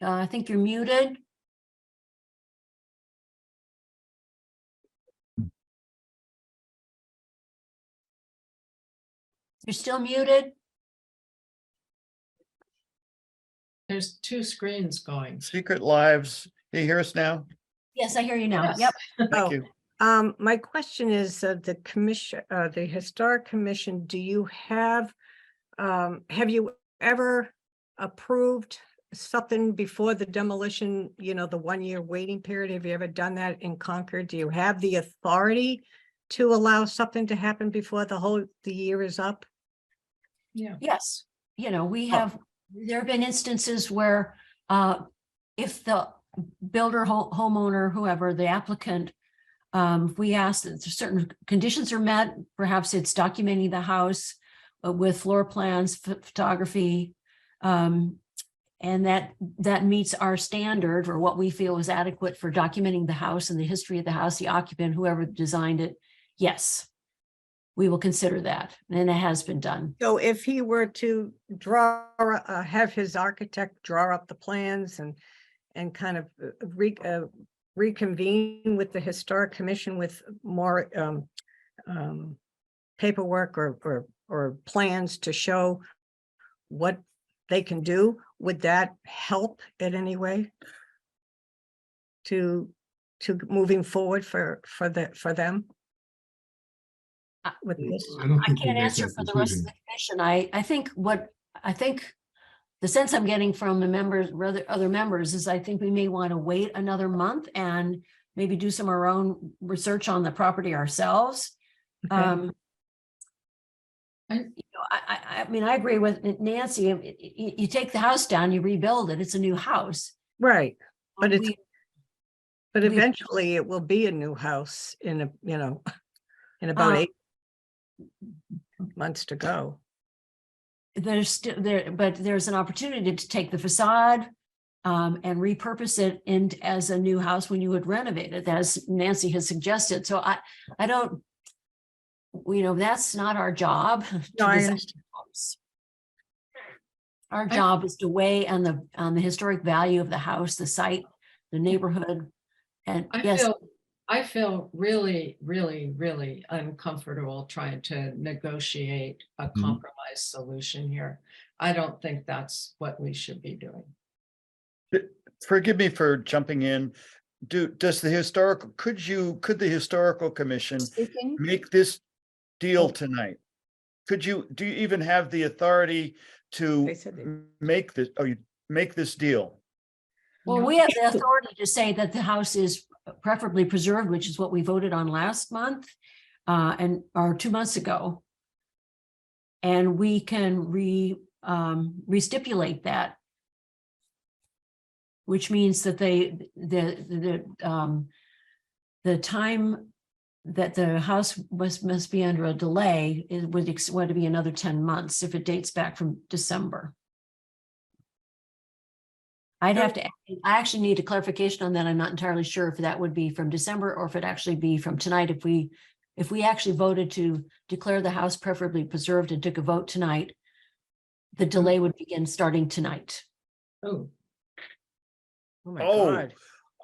I think you're muted. You're still muted. There's two screens going. Secret Lives. Can you hear us now? Yes, I hear you now. Yes. Yep. Thank Oh. you. My question is, the commission, the Historic Commission, do you have you ever approved something before the demolition, the 1-year waiting period? Have you ever done that in Concord? Do you have the authority to allow something to happen before the year is up? Yeah. Yes, we have, there have been instances where if the builder, homeowner, whoever, the applicant, we ask that certain conditions are met, perhaps it's documenting the house with floor plans, photography, and that meets our standard, or what we feel is adequate for documenting the house and the history of the house, the occupant, whoever designed it. Yes, we will consider that, and it has been done. So if he were to have his architect draw up the plans and kind of reconvene with the Historic Commission with more paperwork or plans to show what they can do, would that help in any way to moving forward for them? With this? I don't I think we can't make answer that for the rest of decision. the commission. I think the sense I'm getting from the members, other members, is I think we may want to wait another month and maybe do some of our own research on the property ourselves. Okay. I mean, I agree with Nancy. You take the house down, you rebuild it. It's a new house. Right, but it's, We- but we- eventually it will be a new house in a, in about Uh, 8 months to go. There's still there, but there's an opportunity to take the facade and repurpose it as a new house when you would renovate it, as Nancy has suggested. So I don't, that's not our job. to No, I design understand. homes. Our job is to weigh on the historic value of the house, the site, the neighborhood, and yes. I feel really, really, really uncomfortable trying to negotiate a compromise solution here. I don't think that's what we should be doing. Forgive me for jumping in. Could the historical commission Speaking, make this deal tonight? Do you even have the authority to They said they- make this deal? Well, we have the authority to say that the house is preferably preserved, which is what we voted on last month, or 2 months ago. And we can restipulate that. Which means that the time that the house must be under a delay, it would to be another 10 months if it dates back from December. I actually need a clarification on that. I'm not entirely sure if that would be from December or if it actually be from tonight. If we actually voted to declare the house preferably preserved and took a vote tonight, the delay would begin starting tonight. Oh, Oh my Oh. God.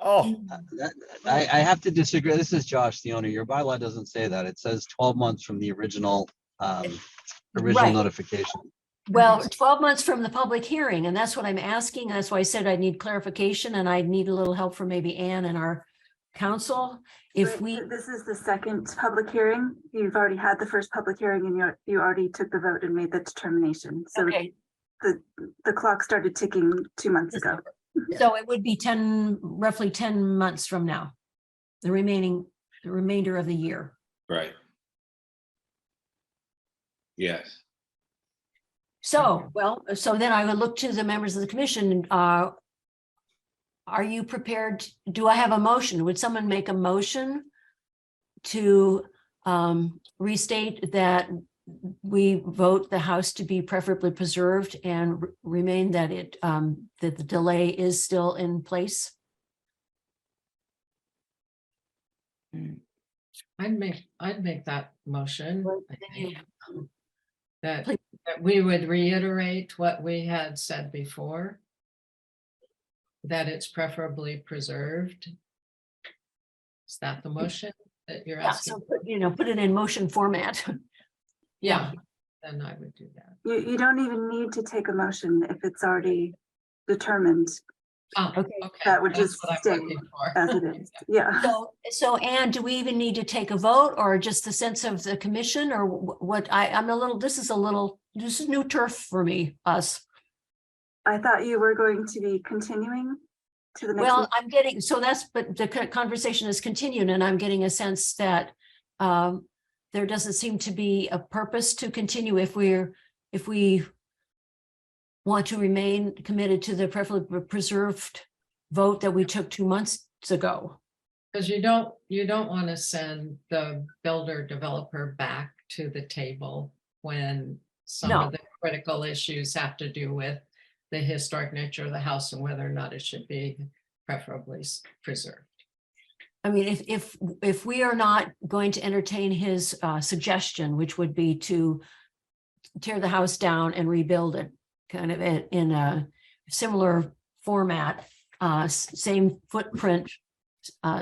Oh, I have to disagree. This is Josh, the owner. Your bylaw doesn't say that. It says 12 months from the original Right. notification. Well, 12 months from the public hearing, and that's what I'm asking. That's why I said I need clarification and I need a little help from maybe Ann and our council. If we, This is the second public hearing. You've already had the first public hearing and you already took the vote and made the determination. So okay, the clock started ticking 2 months ago. so it would be roughly 10 months from now, the remainder of the year. Right. Yes. So, so then I would look to the members of the commission. Are you prepared? Do I have a motion? Would someone make a motion to restate that we vote the house to be preferably preserved and remain that that the delay is still in place? I'd make that motion. I think. That Please. we would reiterate what we had said before. That it's preferably preserved. Is that the motion that you're Yeah, asking? so put it in motion format. Yeah, then I would do that. You don't even need to take a motion if it's already determined Oh, Okay. okay. That would that's just what I'm stay looking for. as it is. Yeah. So Anne, do we even need to take a vote or just the sense of the commission or what? This is new turf for me, us. I thought you were going to be continuing to the next. Well, but the conversation is continued and I'm getting a sense that there doesn't seem to be a purpose to continue if we want to remain committed to the preferably preserved vote that we took 2 months ago. Because you don't want to send the builder developer back to the table when some No. of the critical issues have to do with the historic nature of the house and whether or not it should be preferably preserved. I mean, if we are not going to entertain his suggestion, which would be to tear the house down and rebuild it, kind of in a similar format, same footprint,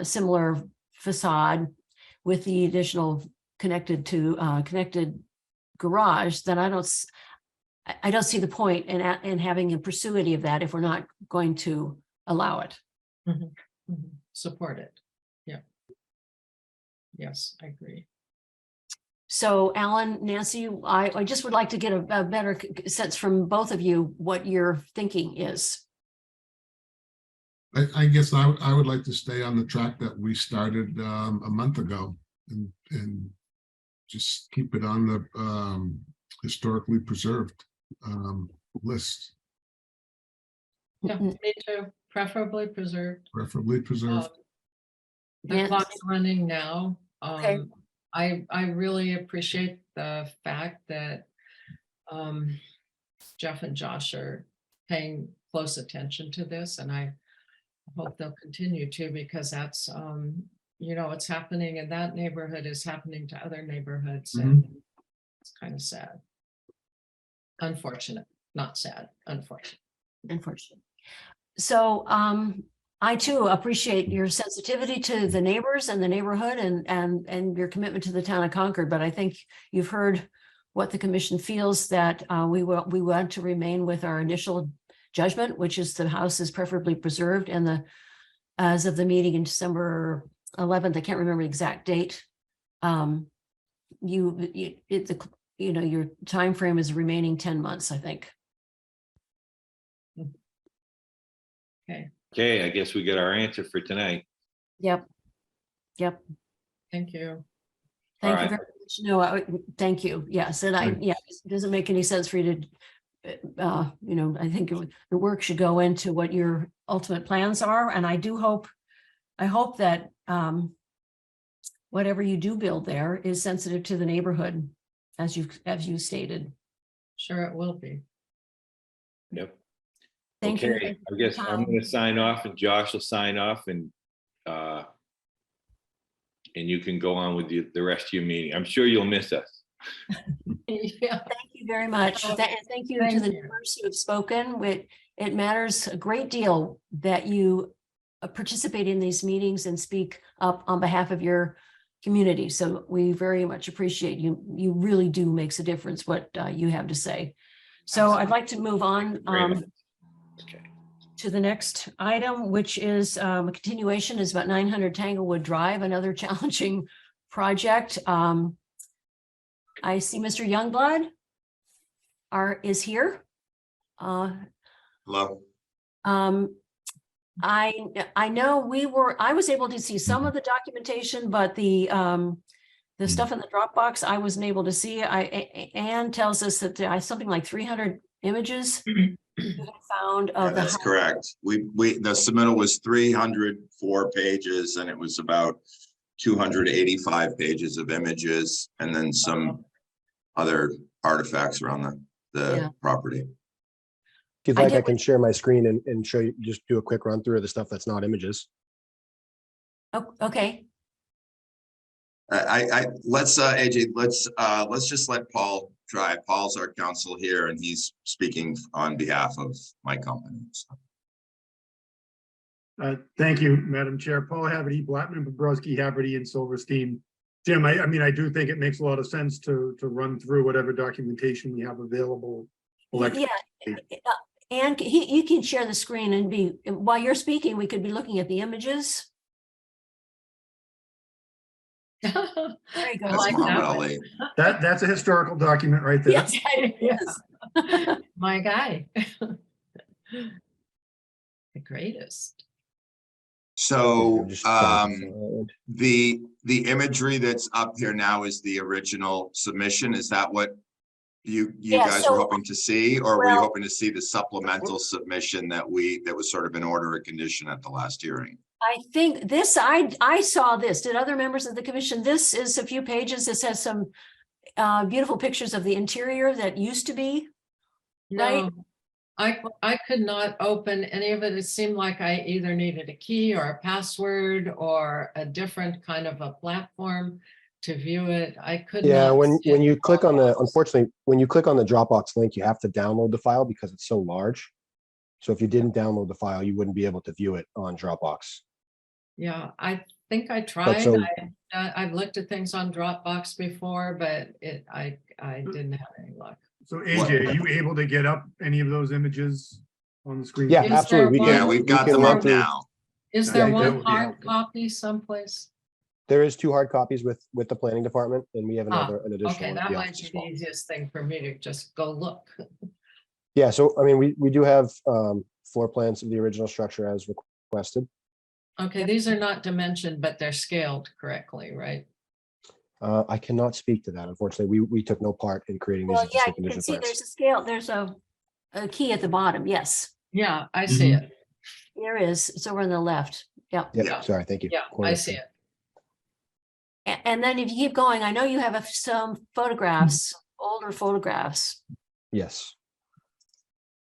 similar facade with the additional connected garage, then I don't see the point in having a pursue any of that if we're not going to allow it. Support it. Yeah. Yes, I agree. So Alan, Nancy, I just would like to get a better sense from both of you what your thinking is. I guess I would like to stay on the track that we started a month ago and just keep it on the historically preserved list, Yeah, me too, preferably preserved. preferably preserved. The Nancy? clock's running now. Okay. I really appreciate the fact that Jeff and Josh are paying close attention to this, and I hope they'll continue to, because that's, you know, it's happening in that neighborhood is happening to other neighborhoods, and it's kind of sad. Unfortunate, not sad, unfortunate. Unfortunately. So I too appreciate your sensitivity to the neighbors and the neighborhood and your commitment to the town of Concord. But I think you've heard what the commission feels, that we want to remain with our initial judgment, which is the house is preferably preserved, and as of the meeting in December 11th, I can't remember the exact date. Your time frame is remaining 10 months, I think. Okay, I guess we get our answer for tonight. Yep. Thank you. Thank you right. very much. No, thank you. Yes, and it doesn't make any sense for you to, I think the work should go into what your ultimate plans are. And I hope that whatever you do build there is sensitive to the neighborhood, as you stated. Sure, it will be. Yep. Thank you. Okay, I guess I'm going to sign off and Josh will sign off, and you can go on with the rest of your meeting. I'm sure you'll miss us. Yeah. Thank you very much. And thank you to Thank the you. members who have spoken. It matters a great deal that you participate in these meetings and speak up on behalf of your community. So we very much appreciate you. You really do makes a difference what you have to say. So I'd like to move on Okay. to the next item, which is a continuation, is about 900 Tanglewood Drive, another challenging project. I see Mr. Youngblood is here. Hello. I know I was able to see some of the documentation, but the stuff in the Dropbox I wasn't able to see. Anne tells us that there are something like 300 images found of the That's house. correct. The submittal was 304 pages, and it was about 285 pages of images, and then some other artifacts around the property. If you'd like, I can share my screen and show you, just do a quick run through of the stuff that's not images. Oh, okay. Let's AJ, let's just let Paul drive. Paul's our counsel here, and he's speaking on behalf of my company. Thank you, Madam Chair. Paul Haverty, Blattman, Bobrowski, Haverty, and Silverstein. Jim, I mean, I do think it makes a lot of sense to run through whatever documentation we have available. Yeah, and you can share the screen and while you're speaking, we could be looking at the images. There you go. That's Muhammad Ali. That's a historical document right there. Yes, it is. My guy. The greatest. So the imagery that's up here now is the original submission. Is that what you guys were hoping to see, or were you hoping to see the supplemental submission that was sort of an order of condition at the last hearing? I think this, I saw this. Did other members of the commission? This is a few pages. This has some beautiful pictures of the interior that used to be. No, I could not open any of it. It seemed like I either needed a key or a password or a different kind of a platform to view it. I could not. Yeah, when you click on unfortunately, when you click on the Dropbox link, you have to download the file because it's so large. So if you didn't download the file, you wouldn't be able to view it on Dropbox. Yeah, I think I tried. I've looked at things on Dropbox before, but I didn't have any luck. So AJ, are you able to get up any of those images on the screen? Yeah, absolutely. We've got them up now. Is there one hard copy someplace? There is 2 hard copies with the planning department, and we have Ah, an additional Okay, one at that the might office be as the well. easiest thing for me to just go look. Yeah, so I mean, we do have floor plans of the original structure as requested. Okay, these are not dimensioned, but they're scaled correctly, right? I cannot speak to that. Unfortunately, we took no part in creating these Well, yeah, existing you can condition see plans. there's a scale, there's a key at the bottom. Yes, Yeah, I see it. there is. It's over on the left. Yeah. Yep, Yeah. sorry, thank you. Yeah, Corner I of see screen. it. And then if you keep going, I know you have some photographs, older photographs. Yes.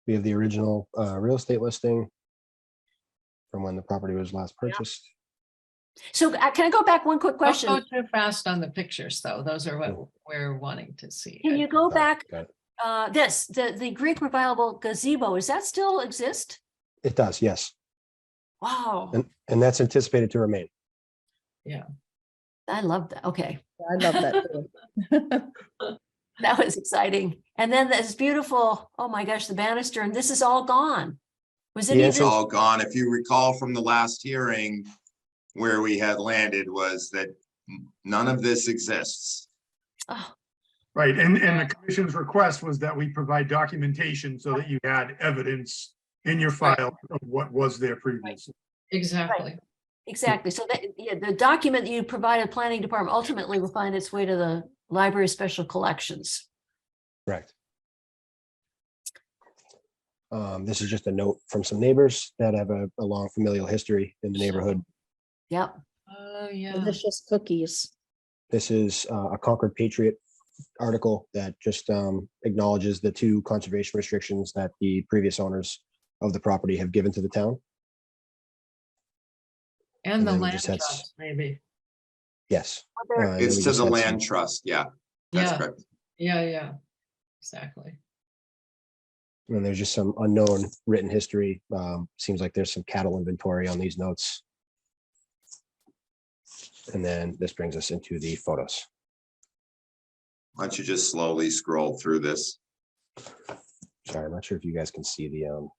We have the original real estate listing from when the property was last purchased. So can I go back one quick Don't question? go too fast on the pictures, though. Those are what we're wanting to see. Can you go Got it, back? got it. The Greek revival gazebo, does that still exist? It does, yes. Wow, And that's anticipated to remain. Yeah. I love that. Okay, I love that too. that was exciting. And then this beautiful, oh my gosh, the banister, and this is all gone. Was it The It's even? all gone. If you recall from the last hearing, where we had landed was that none of this exists. Oh, Right, and the commission's request was that we provide documentation so that you had evidence in your file of what was there previously. Exactly. exactly. So that, yeah, the document that you provided planning department ultimately will find its way to the library special collections. Correct. This is just a note from some neighbors that have a long familial history in the neighborhood. Yep. Oh, yeah. Delicious cookies. This is a Concord Patriot article that just acknowledges the 2 conservation restrictions that the previous owners of the property have given to the town. And the then we land just had trust, maybe. Yes. Well, and then It's we to just the had land trust. Yeah, that's Yeah. correct. Yeah, exactly. And there's just some unknown written history. Seems like there's some cattle inventory on these notes. And then this brings us into the photos. Why don't you just slowly scroll through this? Sorry, I'm not sure if you guys can see the,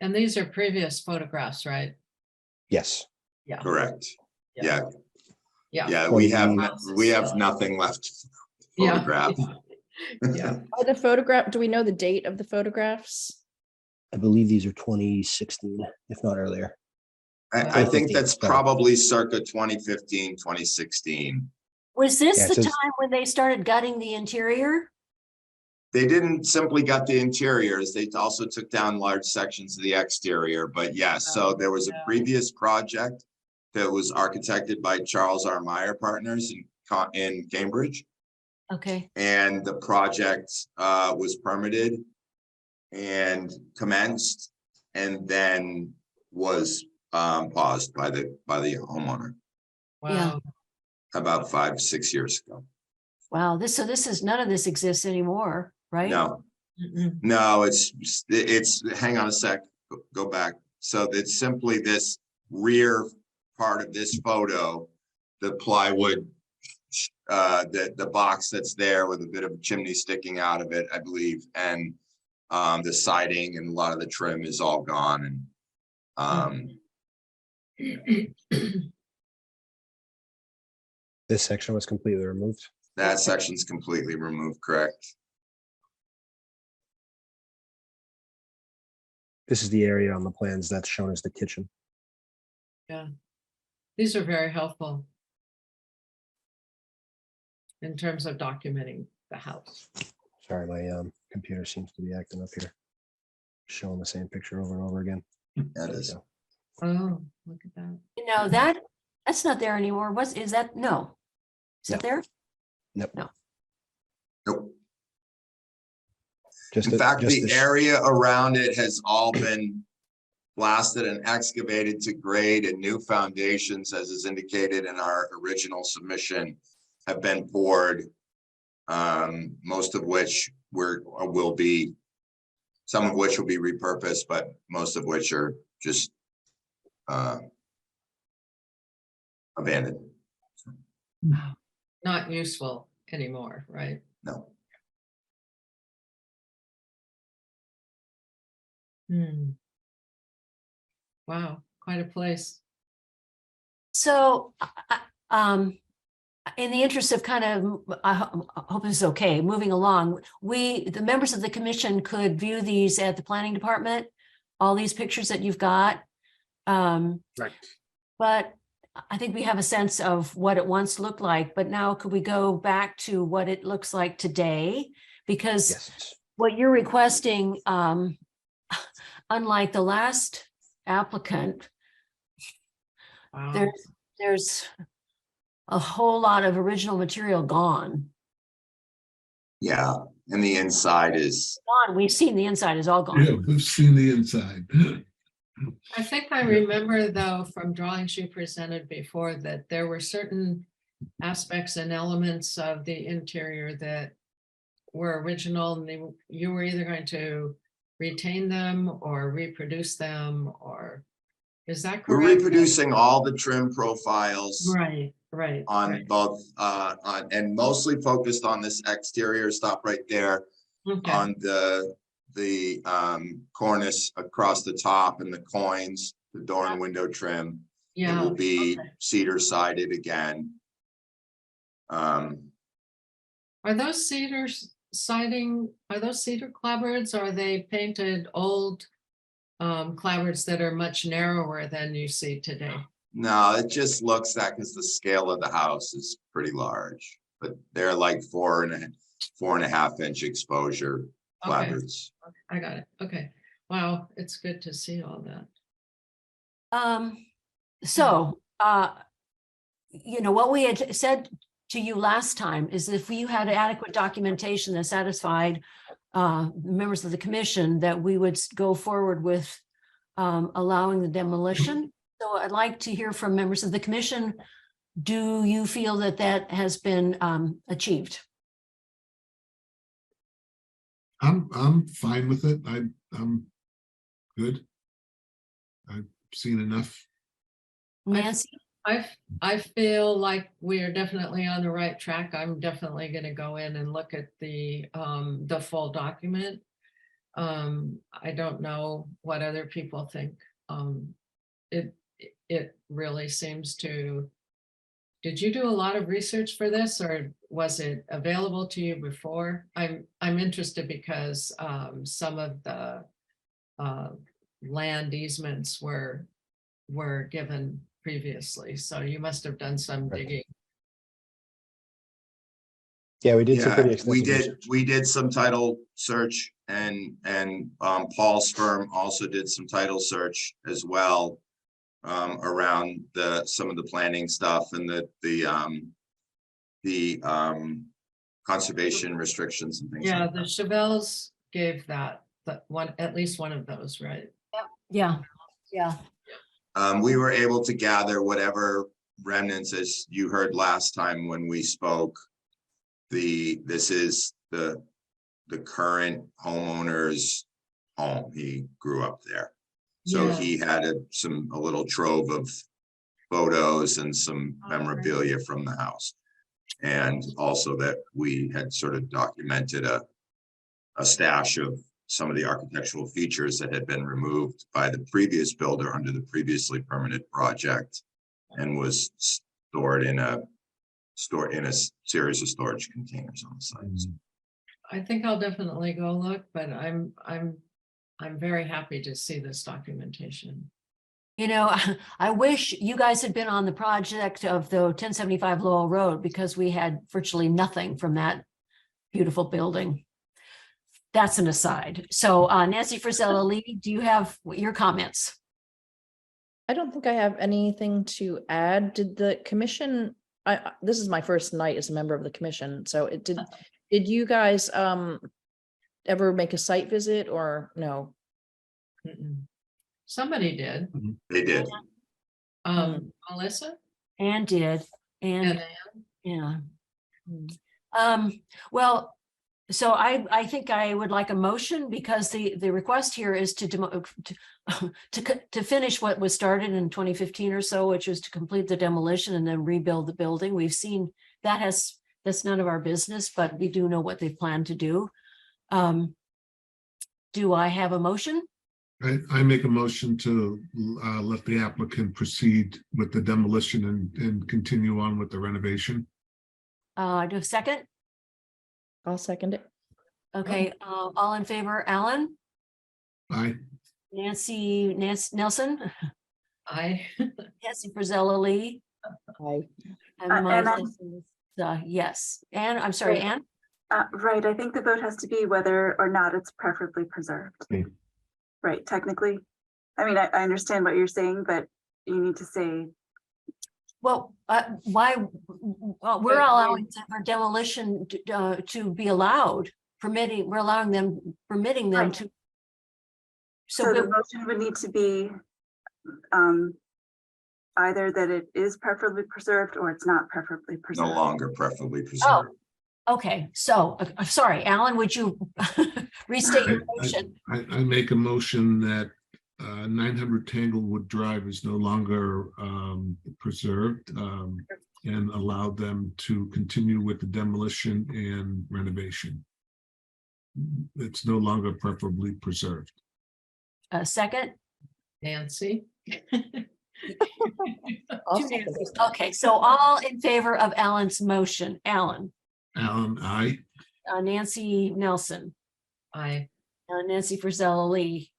And these are previous photographs, right? yes. Yeah. Correct. Yeah, Yeah. yeah, we have Yeah. nothing left to Yeah. photograph. Yeah. Are the photograph, do we know the date of the photographs? I believe these are 2016, if not earlier. I think 2015, that's sorry. probably circa 2015, 2016. Was this Yeah, it the says- time when they started gutting the interior? They didn't simply gut the interiors, they also took down large sections of the exterior, but yes, so there was a Yeah. previous project that was architected by Charles R. Meyer Partners in Cambridge. Okay, And the project was permitted and commenced and then was paused by the homeowner Yeah. Wow. about 5, 6 years ago. wow, so this is, none of this exists anymore, right? No, Mm-mm. no, it's, hang on a sec, go back. So it's simply this rear part of this photo, the plywood, the box that's there with a bit of a chimney sticking out of it, I believe, and the siding and a lot of the trim is all gone. And This section was completely removed. that section's completely removed, correct? This is the area on the plans that's shown as the kitchen. Yeah. These are very helpful in terms of documenting the house. Sorry, my computer seems to be acting up here. Showing the same picture over and over again. That is. Oh, look at that. You know, that's not there anymore. Is that, no? Is that there? Nope. No. Nope. Just In fact, the area around it has all been blasted and excavated to grade, and new foundations, as is indicated in our original submission, have been poured. Most of which will be, some of which will be repurposed, but most of which are just abandoned. Not useful anymore, right? No. Hmm. Wow, quite a place. So In the interest of kind of, I hope this is okay, moving along, the members of the commission could view these at the planning department, all these pictures that you've got. Right. But I think we have a sense of what it once looked like, but now could we go back to what it looks like today? Because Yes. what you're requesting, unlike the last applicant, Wow. there's a whole lot of original material gone. Yeah, and the inside is, Gone, we've seen the inside is all Yeah, gone. we've seen the inside. I think I remember though from drawings you presented before that there were certain aspects and elements of the interior that were original and you were either going to retain them or reproduce them, or is that we're correct? reproducing all the trim profiles Right, right. on right. both, and mostly focused on this exterior, stop right there, Okay, on the cornice across the top and the coins, the door and window trim. It yeah. will be okay. cedar sided again. Are those cedar clapboards, or are they painted old clapboards that are much narrower than you see today? No, it just looks that because the scale of the house is pretty large, but they're like 4.5 inch exposure Okay. clapboards. I got it. Okay. Wow, it's good to see all that. So, what we had said to you last time is if you had adequate documentation that satisfied members of the commission, that we would go forward with allowing the demolition. So I'd like to hear from members of the commission. Do you feel that that has been achieved? I'm fine with it. I'm good. I've seen enough. Nancy? I feel like we are definitely on the right track. I'm definitely going to go in and look at the full document. I don't know what other people think. It really seems to. Did you do a lot of research for this, or was it available to you before? I'm interested because some of the land easements were given previously, so you must have done some digging. Yeah, we did some Yeah, pretty extensive we did. research. We did some title search, and Paul's firm also did some title search as well, around some of the planning stuff and the conservation restrictions and things. Yeah, like the that. Chevelles gave that one, at least one of those, right? Yeah. We were able to gather whatever remnants, as you heard last time when we spoke. This is the current homeowner's home. He grew up there. So Yeah. he had a little trove of photos and some memorabilia from the house. And also that we had sort of documented a stash of some of the architectural features that had been removed by the previous builder under the previously permitted project, and was stored in a series of storage containers on the site. I think I'll definitely go look, but I'm very happy to see this documentation. I wish you guys had been on the project of the 1075 Lowell Road, because we had virtually nothing from that beautiful building. That's an aside. So Nancy Frisella Lee, do you have your comments? I don't think I have anything to add. Did the commission, this is my first night as a member of the commission, so did you guys ever make a site visit or no? Somebody did. They did. Melissa? Anne did. And yeah. Well, so I think I would like a motion, because the request here is to finish what was started in 2015 or so, which was to complete the demolition and then rebuild the building. We've seen that's none of our business, but we do know what they plan to do. Do I have a motion? I make a motion to let the applicant proceed with the demolition and continue on with the renovation. Do I have a second? I'll second it. Okay, all in favor, Alan, Aye. Nancy Nelson, I, Nancy Frizella Lee, Aye. and And myself I'm- is, yes. Anne, I'm sorry, Right. Anne? Right, I think the vote has to be whether or not it's preferably preserved. Okay. Right, technically. I mean, I understand what you're saying, but you need to say, Well, why, well, we're allowing for demolition to be allowed, we're allowing them, permitting them Right. to. so So, the but- motion would need to be either that it is preferably preserved or it's not preferably No preserved. longer preferably oh, preserved. okay, so, sorry, Alan, would you restate your motion? I make a motion that 900 Tanglewood Drive is no longer preserved and allow them to continue with the demolition and renovation. It's no longer preferably preserved. A second? Nancy. I'll Two second Nancy's. it. Okay, so all in favor of Alan's motion, Alan, Alan, aye. Nancy Nelson, I, Nancy Frizella Lee.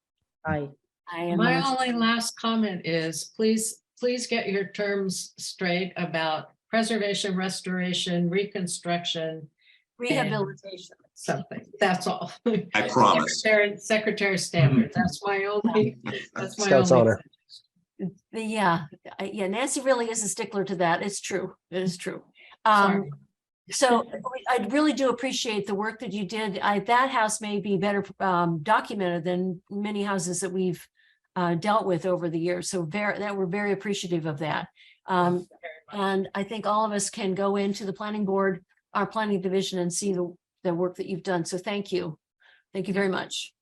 Aye. I am. my only last comment is, please get your terms straight about preservation, restoration, reconstruction, Rehabilitation. something. That's all. I promise. Secretary standard. That's my only, that's my Scout's only. honor. Yeah, yeah, Nancy really is a stickler to that. It's true. It is true. Sorry. So I really do appreciate the work that you did. That house may be better documented than many houses that we've dealt with over the years. So we're very appreciative of that. And I think all of us can go into the planning board, our planning division, and see the work that you've done. So thank you. Thank you very much.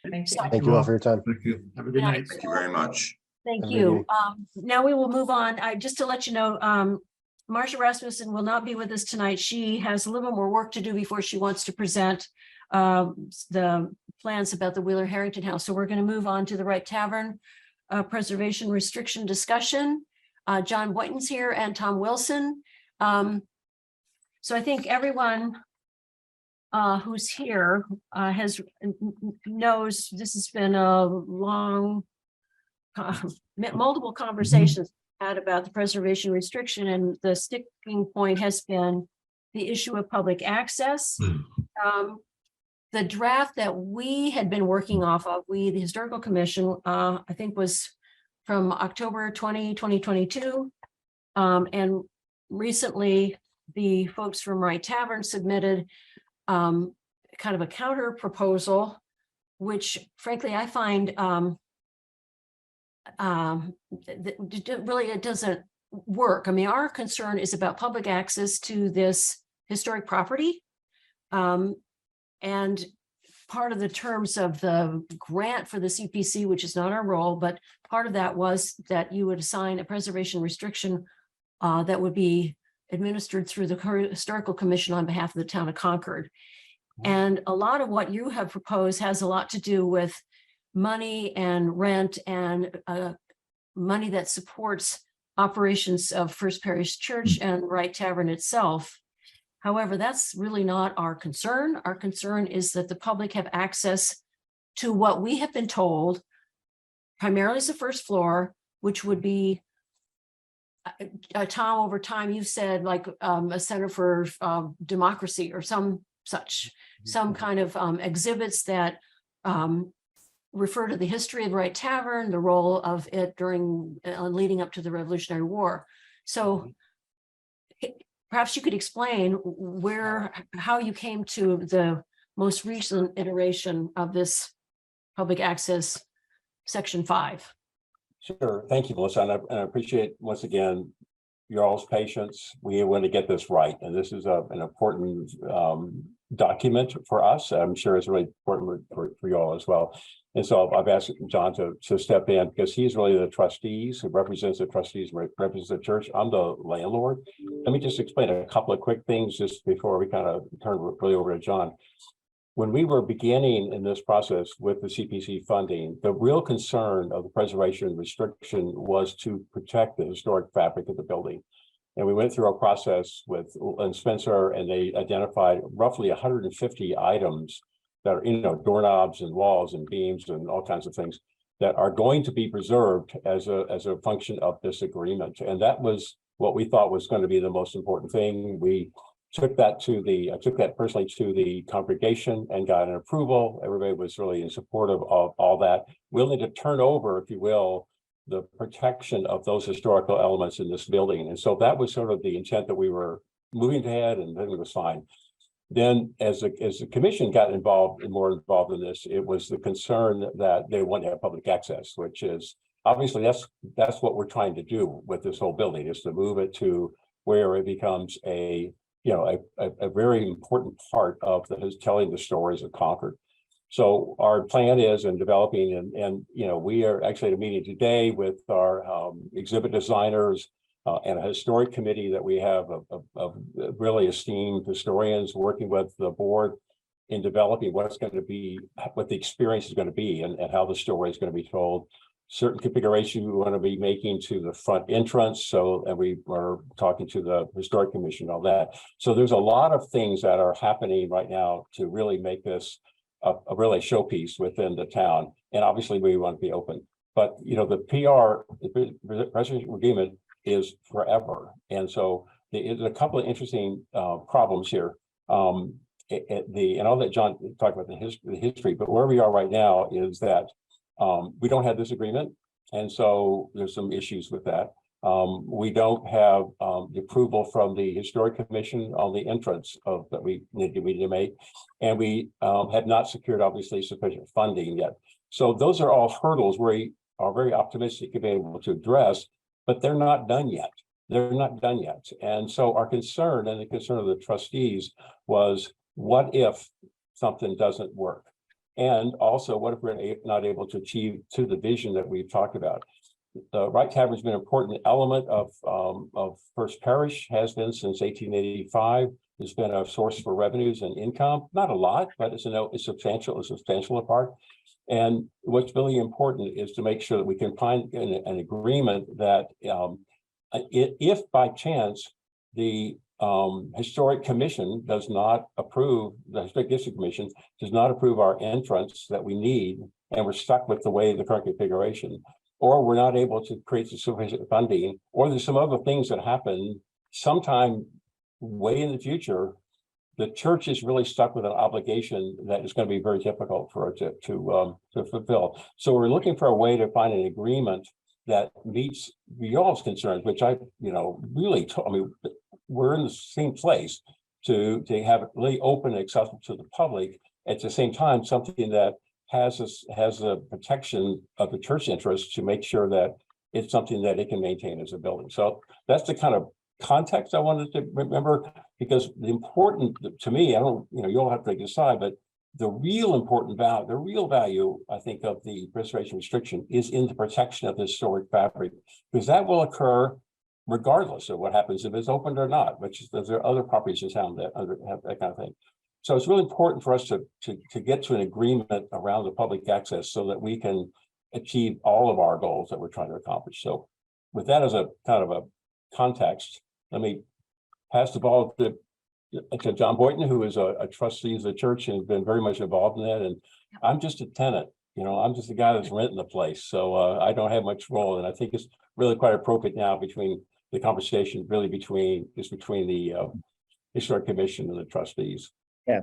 Thank you. Thank you all for your time. Thank you. Have a good night. Thank you very much. Thank Have a good you. evening. Now we will move on. Just to let you know, Marcia Rasmussen will not be with us tonight. She has a little more work to do before she wants to present the plans about the Wheeler Harrington House. So we're going to move on to the Wright Tavern preservation restriction discussion. John Boynton's here and Tom Wilson. So I think everyone who's here knows this has been a long, multiple conversations had about the preservation restriction, and the sticking point has been the issue of public access. The draft that we had been working off of, the Historical Commission, I think was from October 2022. And recently the folks from Wright Tavern submitted kind of a counter proposal, which frankly I find really it doesn't work. I mean, our concern is about public access to this historic property. And part of the terms of the grant for the CPC, which is not our role, but part of that was that you would assign a preservation restriction that would be administered through the Historical Commission on behalf of the town of Concord. And a lot of what you have proposed has a lot to do with money and rent and money that supports operations of First Parish Church and Wright Tavern itself. However, that's really not our concern. Our concern is that the public have access to what we have been told, primarily is the first floor, which would be Tom, over time, you've said like a center for democracy or some kind of exhibits that refer to the history of Wright Tavern, the role of it during leading up to the Revolutionary War. So perhaps you could explain how you came to the most recent iteration of this public access section 5. Sure. Thank you, Melissa. And I appreciate once again your all's patience. We want to get this right. And this is an important document for us. I'm sure it's really important for you all as well. And so I've asked John to step in because he's really the trustees who represents the trustees, represents the church. I'm the landlord. Let me just explain a couple of quick things just before we kind of turn really over to John. when we were beginning in this process with the CPC funding, the real concern of the preservation restriction was to protect the historic fabric of the building. And we went through a process with Spencer, and they identified roughly 150 items that are, you know, doorknobs and walls and beams and all kinds of things that are going to be preserved as a function of this agreement. And that was what we thought was going to be the most important thing. We took that I took that personally to the congregation and got an approval. Everybody was really in support of all that, willing to turn over, if you will, the protection of those historical elements in this building. And so that was sort of the intent that we were moving ahead, and then it was fine. Then as the commission got more involved in this, it was the concern that they want to have public access, which is obviously that's what we're trying to do with this whole building, is to move it to where it becomes a very important part of telling the stories of Concord. So our plan is in developing, and you know, we are actually at a meeting today with our exhibit designers and a historic committee that we have of really esteemed historians working with the board in developing what the experience is going to be, and how the story is going to be told. Certain configuration we want to be making to the front entrance. And we are talking to the historic commission, all that. So there's a lot of things that are happening right now to really make this a really showpiece within the town. And obviously we want to be open, but you know, the preservation agreement is forever. And so there's a couple of interesting problems here. And I'll let John talk about the history, but where we are right now is that we don't have this agreement. And so there's some issues with that. We don't have the approval from the historic commission on the entrance that we need to make. And we have not secured, obviously, sufficient funding yet. So those are all hurdles we are very optimistic to be able to address, but they're not done yet. They're not done yet. And so our concern, and the concern of the trustees, was what if something doesn't work? And also, what if we're not able to achieve to the vision that we've talked about? The Wright Tavern has been an important element of First Parish, has been since 1885. It's been a source for revenues and income, not a lot, but it's substantial a part. And what's really important is to make sure that we can find an agreement that if by chance the historic commission does not approve, the historic district commission does not approve our entrance that we need, and we're stuck with the way the current configuration, or we're not able to create sufficient funding, or there's some other things that happen sometime way in the future, the church is really stuck with an obligation that is going to be very difficult for it to fulfill. So we're looking for a way to find an agreement that meets y'all's concerns, which we're in the same place to have it really open and accessible to the public. At the same time, something that has the protection of the church interest to make sure that it's something that it can maintain as a building. So that's the kind of context I wanted to remember, because the important to me, you all have to decide, but the real value, I think, of the preservation restriction is in the protection of the historic fabric, because that will occur regardless of what happens if it's opened or not, which is, there are other properties in town that have that kind of thing. So it's really important for us to get to an agreement around the public access so that we can achieve all of our goals that we're trying to accomplish. So with that as a kind of a context, let me pass the ball to John Boynton, who is a trustee of the church and has been very much involved in that. And I'm just a tenant, I'm just the guy that's renting the place. So I don't have much role. And I think it's really quite appropriate now between the conversation between the historic commission and the trustees. Yeah,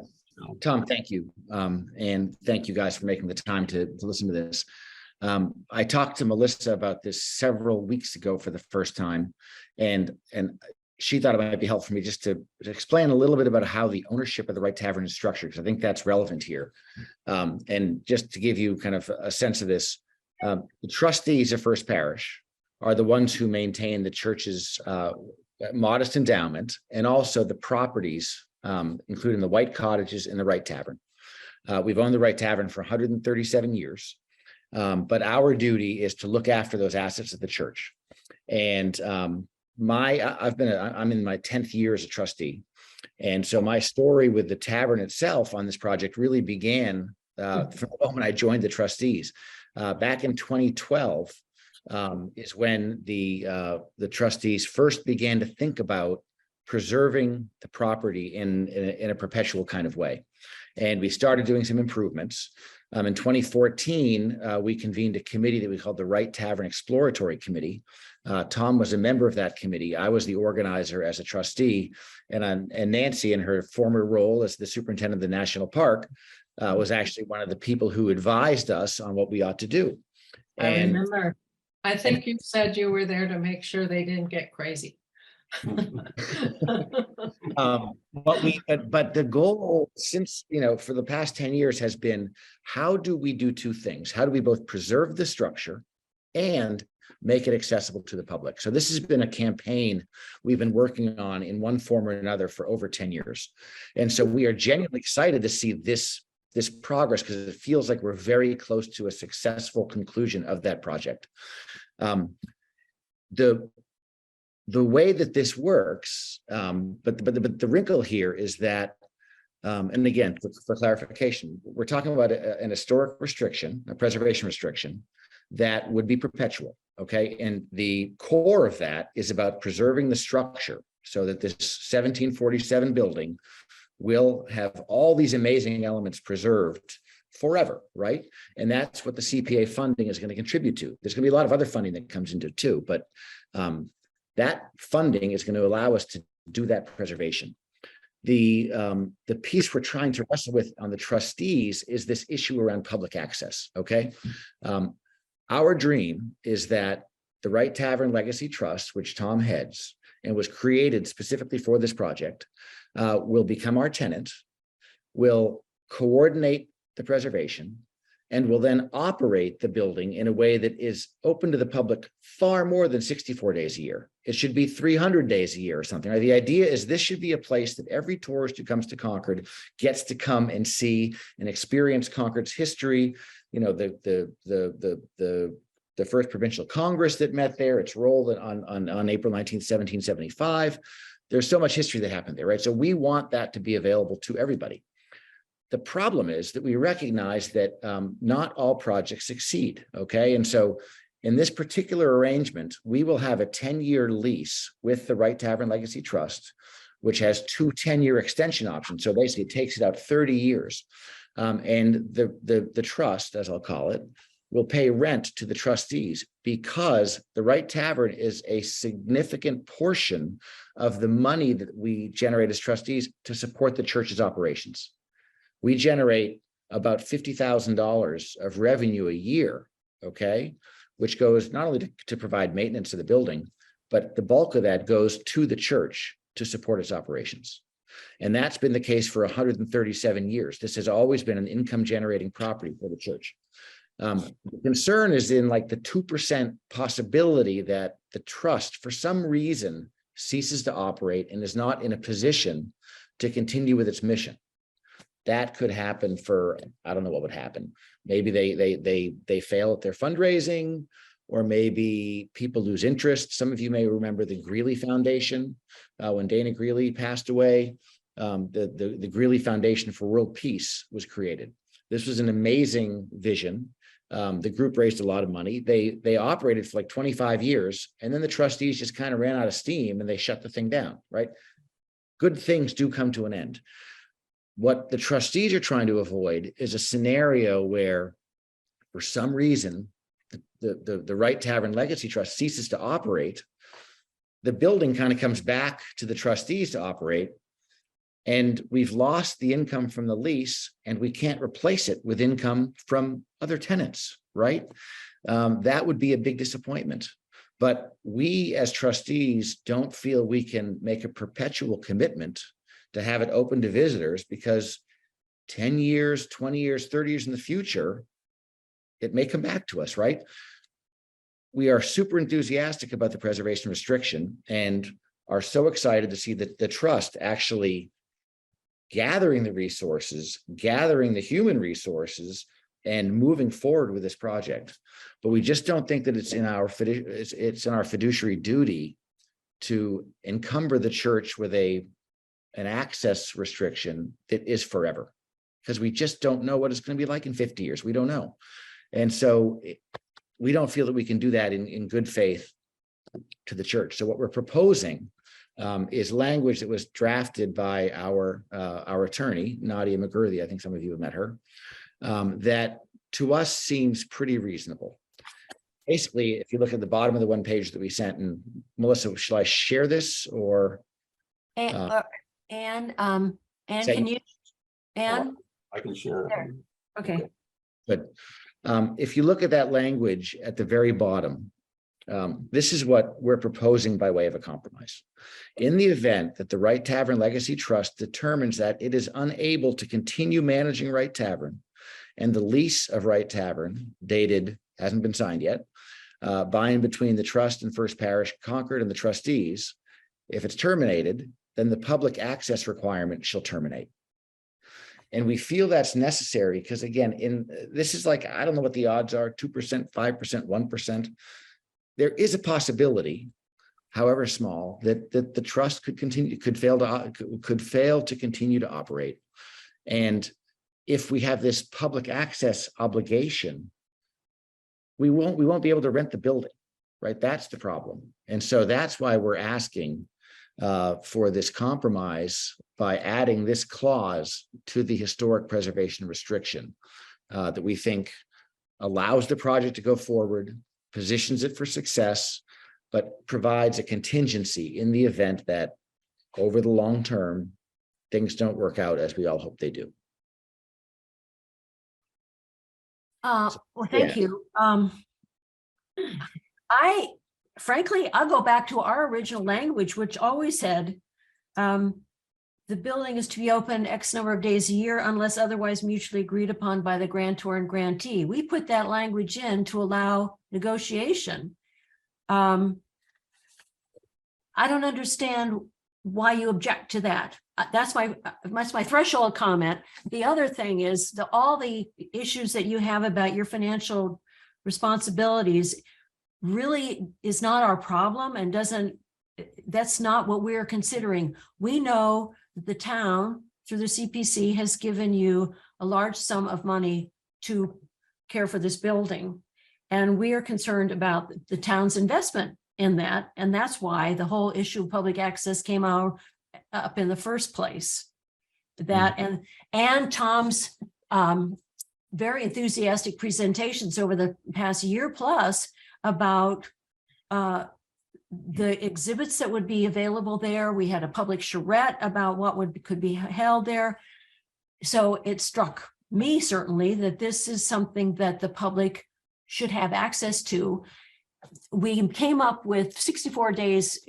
Tom, thank you. And thank you guys for making the time to listen to this. I talked to Melissa about this several weeks ago for the first time, and she thought it might be helpful for me just to explain a little bit about how the ownership of the Wright Tavern is structured, because I think that's relevant here. And just to give you kind of a sense of this, the trustees of First Parish are the ones who maintain the church's modest endowment, and also the properties, including the White Cottages and the Wright Tavern. We've owned the Wright Tavern for 137 years, but our duty is to look after those assets of the church. And I'm in my 10th year as a trustee. And so my story with the tavern itself on this project really began from the moment I joined the trustees. Back in 2012 is when the trustees first began to think about preserving the property in a perpetual kind of way. And we started doing some improvements. In 2014, we convened a committee that we called the Wright Tavern Exploratory Committee. Tom was a member of that committee. I was the organizer as a trustee, and Nancy, in her former role as the superintendent of the national park, was actually one of the people who advised us on what we ought to do. I remember. I think you said you were there to make sure they didn't get crazy. But the goal since, for the past 10 years has been, how do we do two things? How do we both preserve the structure and make it accessible to the public? So this has been a campaign we've been working on in one form or another for over 10 years. And so we are genuinely excited to see this progress, because it feels like we're very close to a successful conclusion of that project. The way that this works, but the wrinkle here is that, and again, for clarification, we're talking about an historic restriction, a preservation restriction that would be perpetual, okay? And the core of that is about preserving the structure so that this 1747 building will have all these amazing elements preserved forever, right? And that's what the CPA funding is going to contribute to. There's going to be a lot of other funding that comes into it too, but that funding is going to allow us to do that preservation. The piece we're trying to wrestle with on the trustees is this issue around public access, okay? Our dream is that the Wright Tavern Legacy Trust, which Tom heads and was created specifically for this project, will become our tenant, will coordinate the preservation, and will then operate the building in a way that is open to the public far more than 64 days a year. It should be 300 days a year or something. Right? The idea is this should be a place that every tourist who comes to Concord gets to come and see and experience Concord's history. The first provincial Congress that met there, its role on April 19th, 1775. There's so much history that happened there, right? So we want that to be available to everybody. The problem is that we recognize that not all projects succeed, okay? And so in this particular arrangement, we will have a 10-year lease with the Wright Tavern Legacy Trust, which has two 10-year extension options. So basically it takes it out 30 years. And the trust, as I'll call it, will pay rent to the trustees because the Wright Tavern is a significant portion of the money that we generate as trustees to support the church's operations. We generate about $50,000 of revenue a year, okay, which goes not only to provide maintenance to the building, but the bulk of that goes to the church to support its operations. And that's been the case for 137 years. This has always been an income generating property for the church. The concern is in like the 2% possibility that the trust, for some reason, ceases to operate and is not in a position to continue with its mission. That could happen for, I don't know what would happen. Maybe they fail at their fundraising, or maybe people lose interest. Some of you may remember the Greeley Foundation. When Dana Greeley passed away, the Greeley Foundation for World Peace was created. This was an amazing vision. The group raised a lot of money. They operated for like 25 years, and then the trustees just kind of ran out of steam and they shut the thing down, right? Good things do come to an end. What the trustees are trying to avoid is a scenario where, for some reason, the Wright Tavern Legacy Trust ceases to operate. The building kind of comes back to the trustees to operate, and we've lost the income from the lease, and we can't replace it with income from other tenants, right? That would be a big disappointment. But we as trustees don't feel we can make a perpetual commitment to have it open to visitors, because 10 years, 20 years, 30 years in the future, it may come back to us, right? We are super enthusiastic about the preservation restriction and are so excited to see that the trust actually gathering the resources, gathering the human resources, and moving forward with this project. But we just don't think that it's in our fiduciary duty to encumber the church with an access restriction that is forever, because we just don't know what it's going to be like in 50 years. We don't know. And so we don't feel that we can do that in good faith to the church. So what we're proposing is language that was drafted by our attorney, Nadia McGurthy. I think some of you have met her. That to us seems pretty reasonable. Basically, if you look at the bottom of the one page that we sent, and Melissa, shall I share this or? And can you, Anne? I can share it. There. Okay. But if you look at that language at the very bottom, this is what we're proposing by way of a compromise. In the event that the Wright Tavern Legacy Trust determines that it is unable to continue managing Wright Tavern, and the lease of Wright Tavern, dated, hasn't been signed yet, by and between the trust and First Parish Concord and the trustees, if it's terminated, then the public access requirement shall terminate. And we feel that's necessary because, again, this is like, I don't know what the odds are, 2%, 5%, 1%. There is a possibility, however small, that the trust could fail to continue to operate. And if we have this public access obligation, we won't be able to rent the building, right? That's the problem. And so that's why we're asking for this compromise by adding this clause to the historic preservation restriction that we think allows the project to go forward, positions it for success, but provides a contingency in the event that over the long term, things don't work out as we all hope they do. Well, thank you. Frankly, I'll go back to our original language, which always said the building is to be open X number of days a year unless otherwise mutually agreed upon by the grantor and grantee. We put that language in to allow negotiation. I don't understand why you object to that. That's my threshold comment. The other thing is all the issues that you have about your financial responsibilities really is not our problem and that's not what we're considering. We know that the town through the CPC has given you a large sum of money to care for this building. And we are concerned about the town's investment in that. And that's why the whole issue of public access came out up in the first place. That and Tom's very enthusiastic presentations over the past year plus about the exhibits that would be available there. We had a public charrette about what could be held there. So it struck me certainly that this is something that the public should have access to. We came up with 64 days,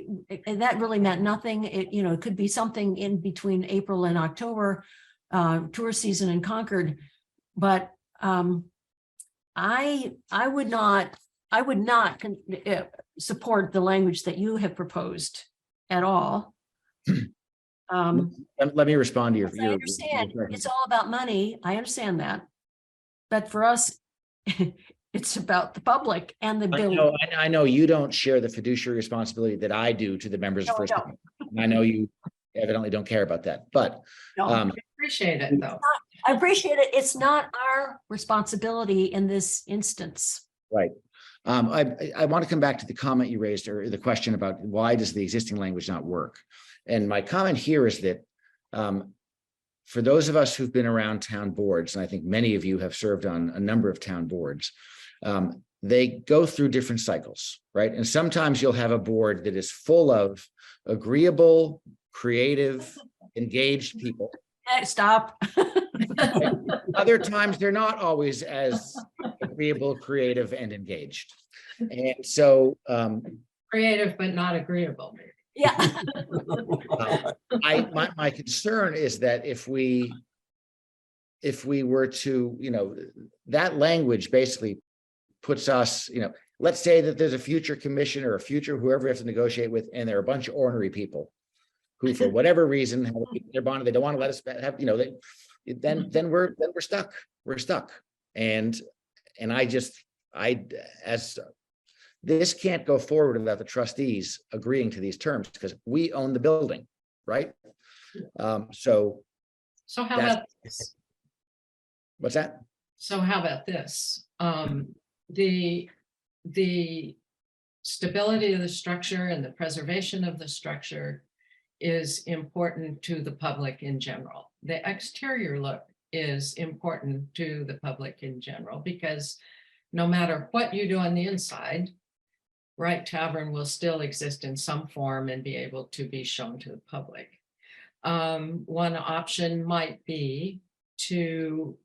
and that really meant nothing. It could be something in between April and October, tourist season in Concord. But I would not support the language that you have proposed at all. Let me respond to your. I understand it's all about money. I understand that, but for us, it's about the public and the building. I know you don't share the fiduciary responsibility that I do to the members of First. I know you evidently don't care about that, but I appreciate it though. I appreciate it. It's not our responsibility in this instance. Right. I want to come back to the comment you raised or the question about why does the existing language not work? And my comment here is that for those of us who've been around town boards, and I think many of you have served on a number of town boards, they go through different cycles, right? And sometimes you'll have a board that is full of agreeable, creative, engaged people. Stop. Other times they're not always as agreeable, creative, and engaged. And so creative but not agreeable. Yeah. My concern is that if we were to, that language basically puts us, let's say that there's a future commission or a future whoever we have to negotiate with, and there are a bunch of ornery people who, for whatever reason, have their bond, they don't want to let us have, then we're stuck. We're stuck. And as this can't go forward without the trustees agreeing to these terms because we own the building, right? So So how that's- about this? what's that? So how about this? The stability of the structure and the preservation of the structure is important to the public in general. The exterior look is important to the public in general, because no matter what you do on the inside, Wright Tavern will still exist in some form and be able to be shown to the public. One option might be to,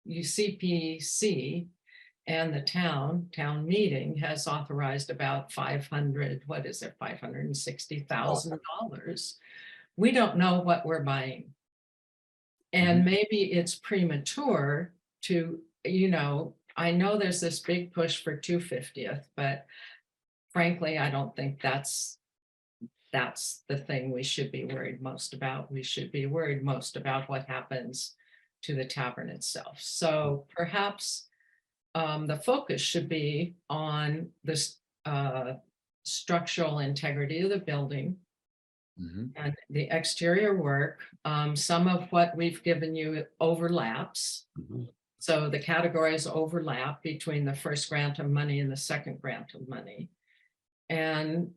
CPC and the town meeting has authorized about $560,000. We don't know what we're buying. And maybe it's premature to, I know there's this big push for 250th, but frankly, I don't think that's the thing we should be worried most about. We should be worried most about what happens to the tavern itself. So perhaps the focus should be on this structural integrity of the building and the exterior work. Some of what we've given you overlaps. So the categories overlap between the first grant of money and the second grant of money. And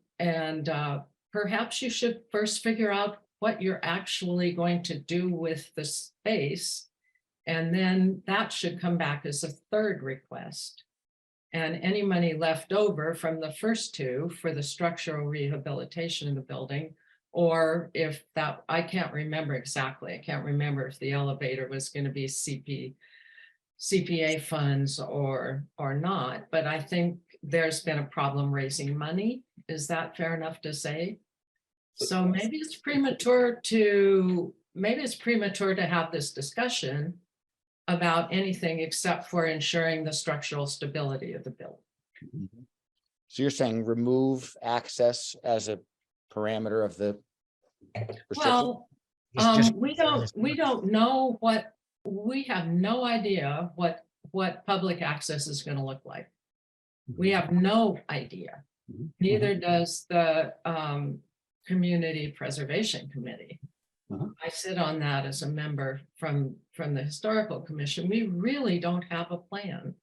perhaps you should first figure out what you're actually going to do with the space. And then that should come back as a third request. And any money left over from the first two for the structural rehabilitation of the building, or if that, I can't remember exactly. I can't remember if the elevator was going to be CPA funds or not, but I think there's been a problem raising money. Is that fair enough to say? So maybe it's premature to have this discussion about anything except for ensuring the structural stability of the building. So you're saying remove access as a parameter of the restriction? Well, we don't know what, we have no idea what public access is going to look like. We have no idea. Neither does the Community Preservation Committee. I sit on that as a member from the Historical Commission. We really don't have a plan.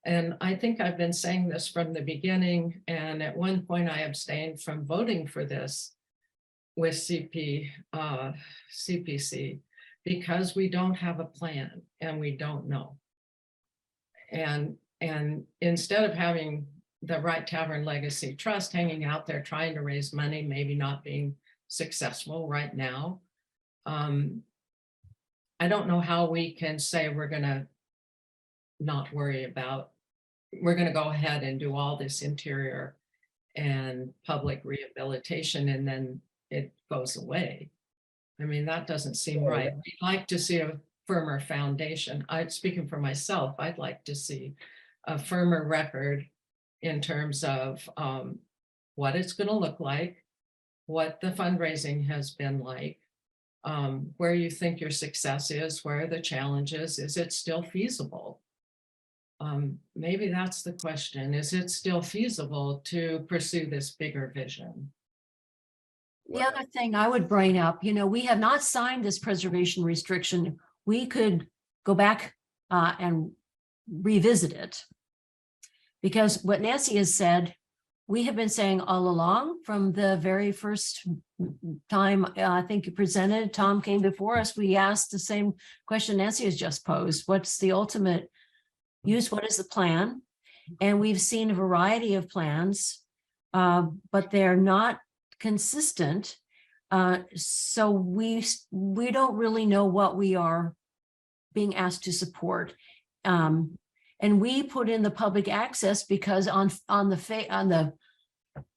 And I think I've been saying this from the beginning. And at one point I abstained from voting for this with CPC because we don't have a plan and we don't know. And instead of having the Wright Tavern Legacy Trust hanging out there trying to raise money, maybe not being successful right now, I don't know how we can say we're going to not worry about, we're going to go ahead and do all this interior and public rehabilitation and then it goes away. I mean, that doesn't seem right. We'd like to see a firmer foundation. Speaking for myself, I'd like to see a firmer record in terms of what it's going to look like, what the fundraising has been like, where you think your success is, where are the challenges, is it still feasible? Maybe that's the question. Is it still feasible to pursue this bigger vision? The other thing I would bring up, we have not signed this preservation restriction. We could go back and revisit it. Because what Nancy has said, we have been saying all along from the very first time I think you presented, Tom came before us, we asked the same question Nancy has just posed. What's the ultimate use? What is the plan? And we've seen a variety of plans, but they're not consistent. So we don't really know what we are being asked to support. And we put in the public access because on the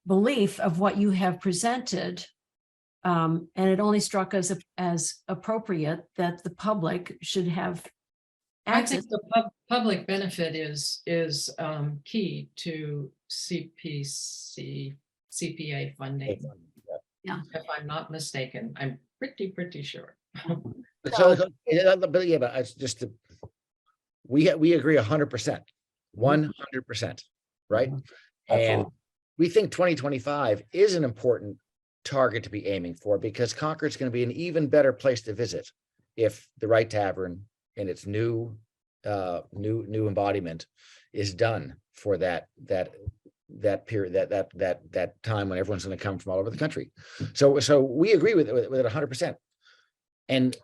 belief of what you have presented, and it only struck us as appropriate that the public should have access. I think the public benefit is key to CPA funding. Yeah, if I'm not mistaken, I'm pretty sure. But it's just we agree 100%, 100%, right? And Absolutely. we think 2025 is an important target to be aiming for, because Concord's going to be an even better place to visit if the Right Tavern in its new embodiment is done for that period, that time when everyone's going to come from all over the country. So we agree with it 100%. And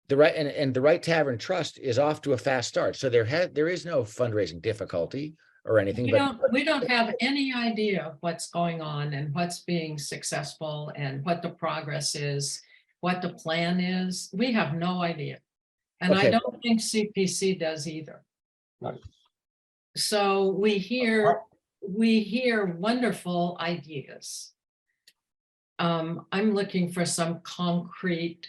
the Right Tavern Trust is off to a fast start. So there is no fundraising difficulty or anything. We don't have any idea what's going on and what's being successful and what the progress is, what the plan is. We have no idea. And I Okay. don't think CPC does either. Right. So we hear wonderful ideas. I'm looking for some concrete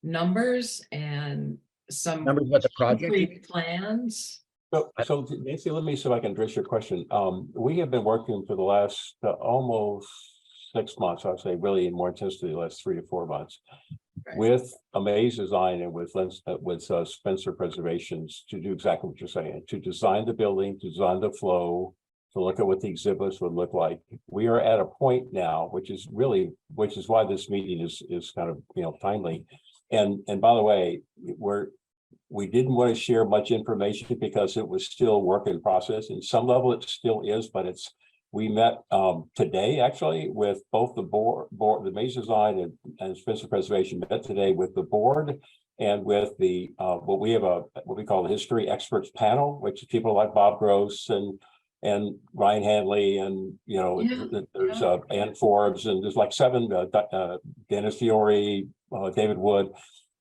numbers and some Numbers about the project? concrete plans. So Nancy, let me see if I can address your question. We have been working for the last almost 6 months, I would say, really in more intensity, the last 3 to 4 months, with Amaze Design and with Spencer Preservations to do exactly what you're saying, to design the building, to design the flow, to look at what the exhibits would look like. We are at a point now, which is why this meeting is kind of, timely. And by the way, we didn't want to share much information because it was still work in process. In some level, it still is, but we met today actually with both the board, the Maze Design and Spencer Preservation met today with the board and with the what we call the history experts panel, which is people like Bob Gross and Ryan Hanley and there's Ann Forbes and there's like 7 Dennis Fiore, David Wood.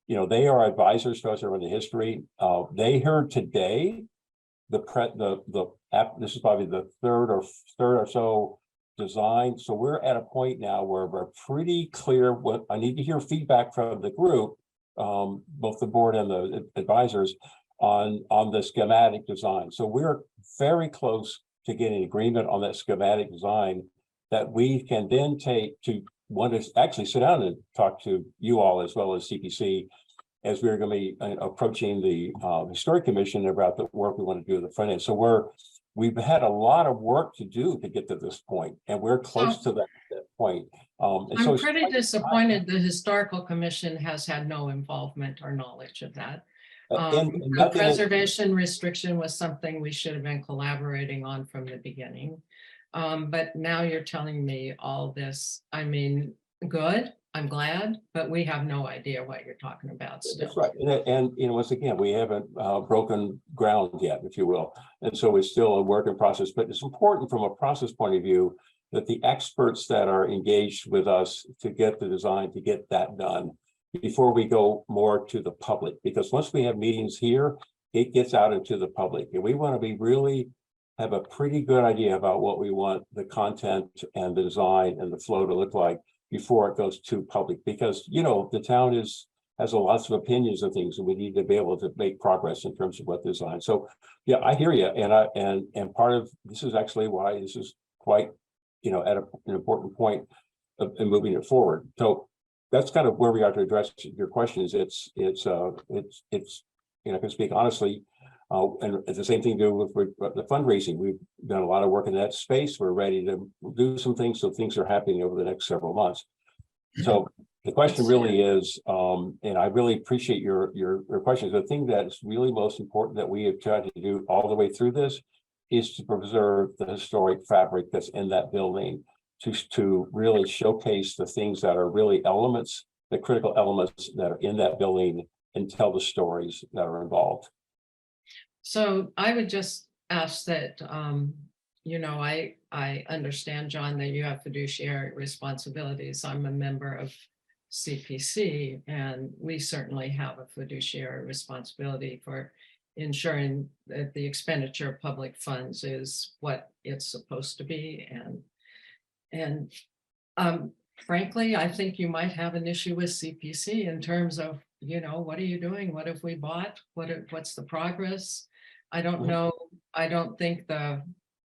They are advisors to us around the history. They heard today this is probably the third or so design. So we're at a point now where we're pretty clear. What I need to hear feedback from the group, both the board and the advisors, on the schematic design. So we're very close to getting agreement on that schematic design that we can then take to want to actually sit down and talk to you all as well as CPC as we're going to be approaching the Historic Commission about the work we want to do at the front end. So we've had a lot of work to do to get to this point, and we're close to that point. I'm pretty disappointed the Historical Commission has had no involvement or knowledge of that. The preservation restriction was something we should have been collaborating on from the beginning. But now you're telling me all this. I mean, good. I'm glad, but we have no idea what you're talking about still. That's right. And once again, we haven't broken ground yet, if you will. And so it's still a work in process, but it's important from a process point of view that the experts that are engaged with us to get the design, to get that done before we go more to the public, because once we have meetings here, it gets out into the public, and we want to really have a pretty good idea about what we want the content and the design and the flow to look like before it goes to public, because the town has lots of opinions and things, and we need to be able to make progress in terms of what design. So yeah, I hear you, and part of this is actually why this is quite at an important point in moving it forward. So that's kind of where we are to address your questions. It's I can speak honestly. And it's the same thing to do with the fundraising. We've done a lot of work in that space. We're ready to do some things. So things are happening over the next several months. So the question really is, and I really appreciate your questions. The thing that's really most important that we have tried to do all the way through this is to preserve the historic fabric that's in that building, to really showcase the things that are really elements, the critical elements that are in that building, and tell the stories that are involved. So I would just ask that, I understand, John, that you have fiduciary responsibilities. I'm a member of CPC, and we certainly have a fiduciary responsibility for ensuring that the expenditure of public funds is what it's supposed to be. And frankly, I think you might have an issue with CPC in terms of, what are you doing? What have we bought? What's the progress? I don't know. I don't think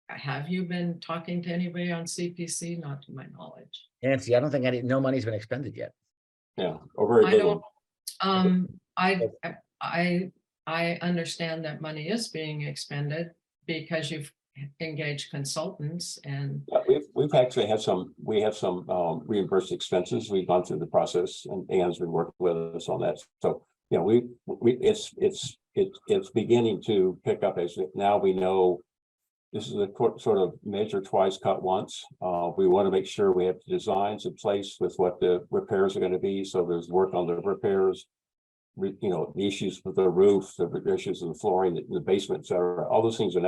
have you been talking to anybody on CPC? Not to my knowledge. Nancy, I don't think no money's been expended yet. Yeah, or very little. I understand that money is being expended because you've engage consultants and. We've actually had we have some reimbursed expenses. We've gone through the process and Ann's been working with us on that. So, you know, it's beginning to pick up as now we know this is a sort of measure twice, cut once. We want to make sure we have the designs in place with what the repairs are going to be. So there's work on the repairs, you know, the issues with the roof, the issues of the flooring, the basement, et cetera. All those things are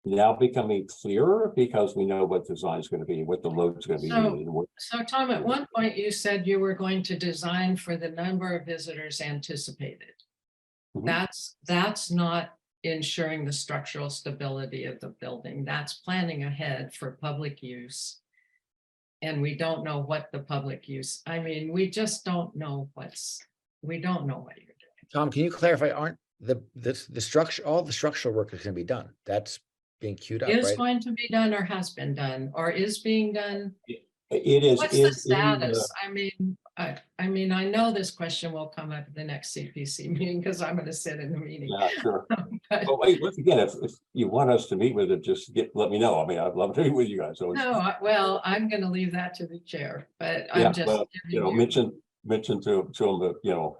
now becoming clearer because we know what design is going to be, what the load is going to be. So Tom, at one point you said you were going to design for the number of visitors anticipated. Mhm. That's not ensuring the structural stability of the building. That's planning ahead for public use. And we don't know what the public use, I mean, we just don't know we don't know what you're doing. Tom, can you clarify, aren't the structure, all the structural work is going to be done? That's being queued up, Is right? going to be done or has been done or is being done? It is. What's the status? I mean, I know this question will come up at the next CPC meeting because I'm going to sit in the meeting. Yeah, sure. But- But wait, once again, if you want us to meet with it, just let me know. I mean, I'd love to meet with you guys. So No, well, I'm going to leave that to the chair, but yeah, I'm just. well, you know, mention to them that, you know,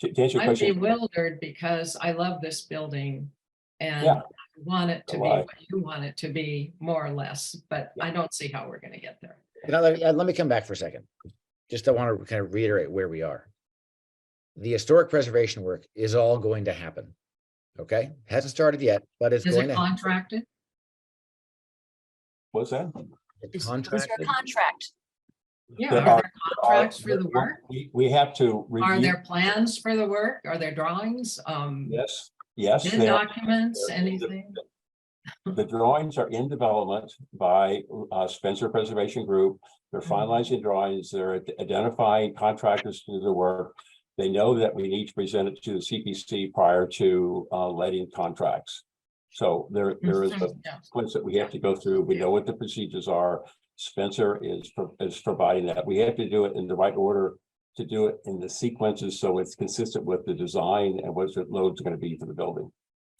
to answer your I'm question. bewildered because I love this building and Yeah. I want it to So be I- what you want it to be, more or less, but I don't see how we're going to get there. Now, let me come back for a second. Just I want to kind of reiterate where we are. The historic preservation work is all going to happen. Okay, hasn't started yet, but it's Is going it to happen. contracted? What's that? It's Is there a contracted. contract? Yeah, There are there contracts for the work? We have to Are review. there plans for the work? Are there drawings? Yes. Bid there are. documents, anything? The drawings are in development by Spencer Preservation Group. They're finalizing drawings. They're identifying contractors to do the work. They know that we need to present it to the CPC prior to letting contracts. So there is a sequence that we have to go through. We know what the procedures are. Spencer is providing that. We have to do it in the right order to do it in the sequences so it's consistent with the design and what the load's going to be for the building.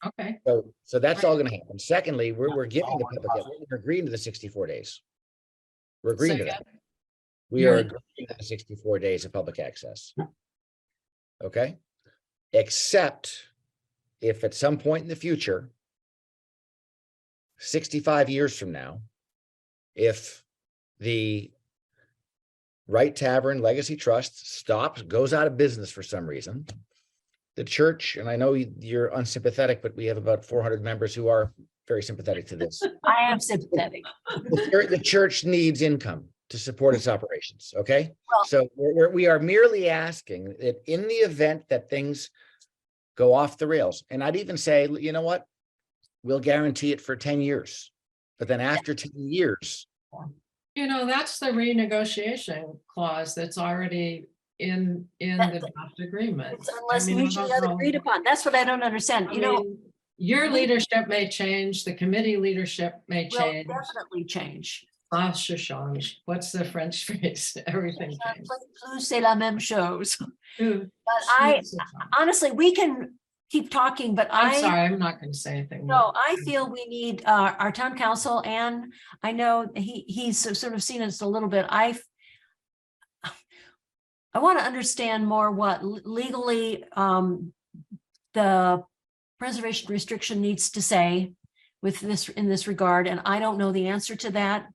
Okay. So that's all going to happen. Secondly, we're giving the public, we're agreeing to the 64 days. We're agreeing to that. We are agreeing to the 64 days of public access. Okay. Except if at some point in the future, 65 years from now, if the Wright Tavern Legacy Trust goes out of business for some reason, the church, and I know you're unsympathetic, but we have about 400 members who are very sympathetic to this. I am sympathetic. The church needs income to support its operations, okay? Well- So we are merely asking that in the event that things go off the rails, and I'd even say, you know what? We'll guarantee it for 10 years, but then after 10 years. You know, that's the renegotiation clause that's already in the draft agreement. It's unless I mean, I mutually don't know. agreed upon. That's what I don't understand. I You know, mean, your leadership may change, the committee leadership may will change. definitely change. Ça se change. What's the French phrase? Everything changes. C'est la même chose. Ooh, But honestly, we can keep talking, but I'm sorry, I'm not going to say anything. No, I feel we need our town council, and I know he's sort of seen us a little bit. I want to understand more what legally the preservation restriction needs to say with this in this regard, and I don't know the answer to that.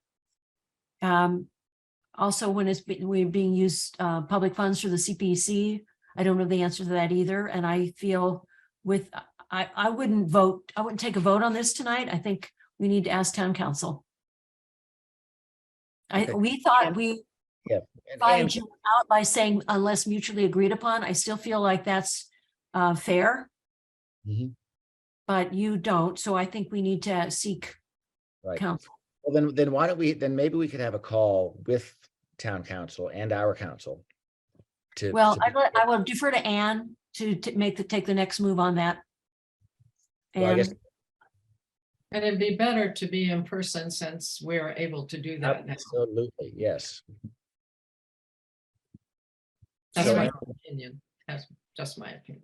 Also, when we're being used public funds through the CPC, I don't know the answer to that either, and I feel I wouldn't vote. I wouldn't take a vote on this tonight. I think we need to ask town council. We thought we invited you out by saying unless mutually agreed upon. I still feel like that's fair. But you don't. So I think we need to seek counsel. Well, then why don't we, then maybe we could have a call with town council and our council. I will defer to Anne to take the next move on that. Well, And And it'd be better to be in person since we're able to do that now. Absolutely, yes. That's So my I- opinion. That's just my opinion.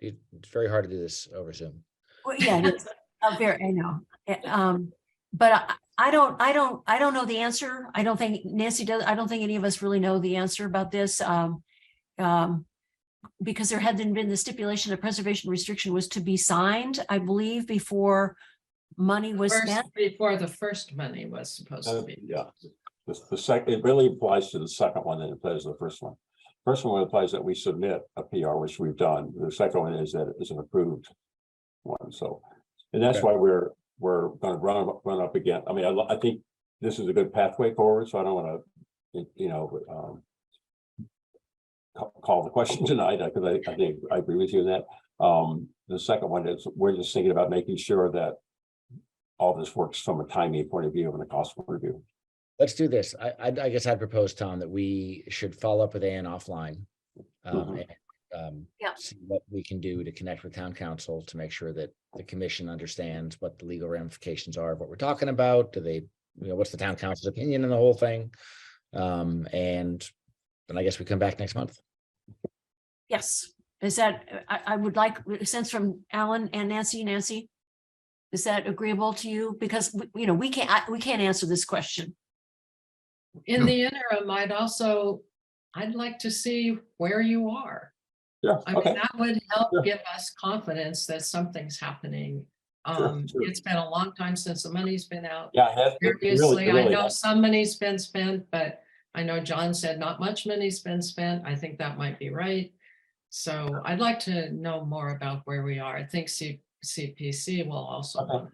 It's very hard to do this over Zoom. well, yeah, it is. I know. But I don't know the answer. I don't think Nancy does. I don't think any of us really know the answer about this. Because there hadn't been the stipulation of preservation restriction was to be signed, I believe, before money was spent. Before the first money was supposed to be. Yeah, the second, it really applies to the second one than it applies to the first one. First one implies that we submit a PR, which we've done. The second one is that it is an approved one. So, and that's why we're going to run up again. I mean, I think this is a good pathway forward. So I don't want to, call the question tonight because I think I agree with you in that. The second one is we're just thinking about making sure that all this works from a timing point of view and a cost point of view. Let's do this. I guess I'd propose, Tom, that we should follow up with Ann offline. See what we can do to connect with town council to make sure that the commission understands what the legal ramifications are of what we're talking about. Do they, what's the town council's opinion on the whole thing? And then I guess we come back next month. Yes, is that, I would like a sense from Alan and Nancy, is that agreeable to you? Because, we can't answer this question. In the interim, I'd like to see where you are. Yeah. I mean, that would help give us confidence that something's happening. It's been a long time since the money's been out. Yeah, Obviously, I know some money's been spent, but I know John said not much money's been spent. I think that might be right. So I'd like to know more about where we are. I think CPC will also.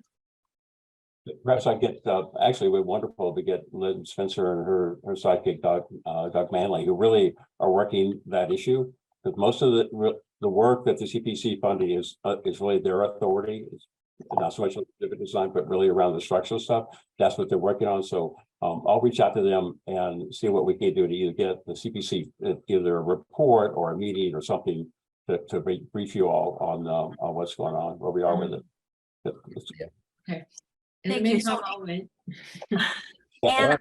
Perhaps I get, actually, we're wonderful to get Lynn Spencer and her sidekick, Doug Manley, who really are working that issue. Because most of the work that the CPC funding is really their authority. It's not so much the design, but really around the structural stuff. That's what they're working on. So I'll reach out to them and see what we can do to either get the CPC either a report or a meeting or something to brief you all on what's going on, where we are with it. Okay. Thank you. So, Anne,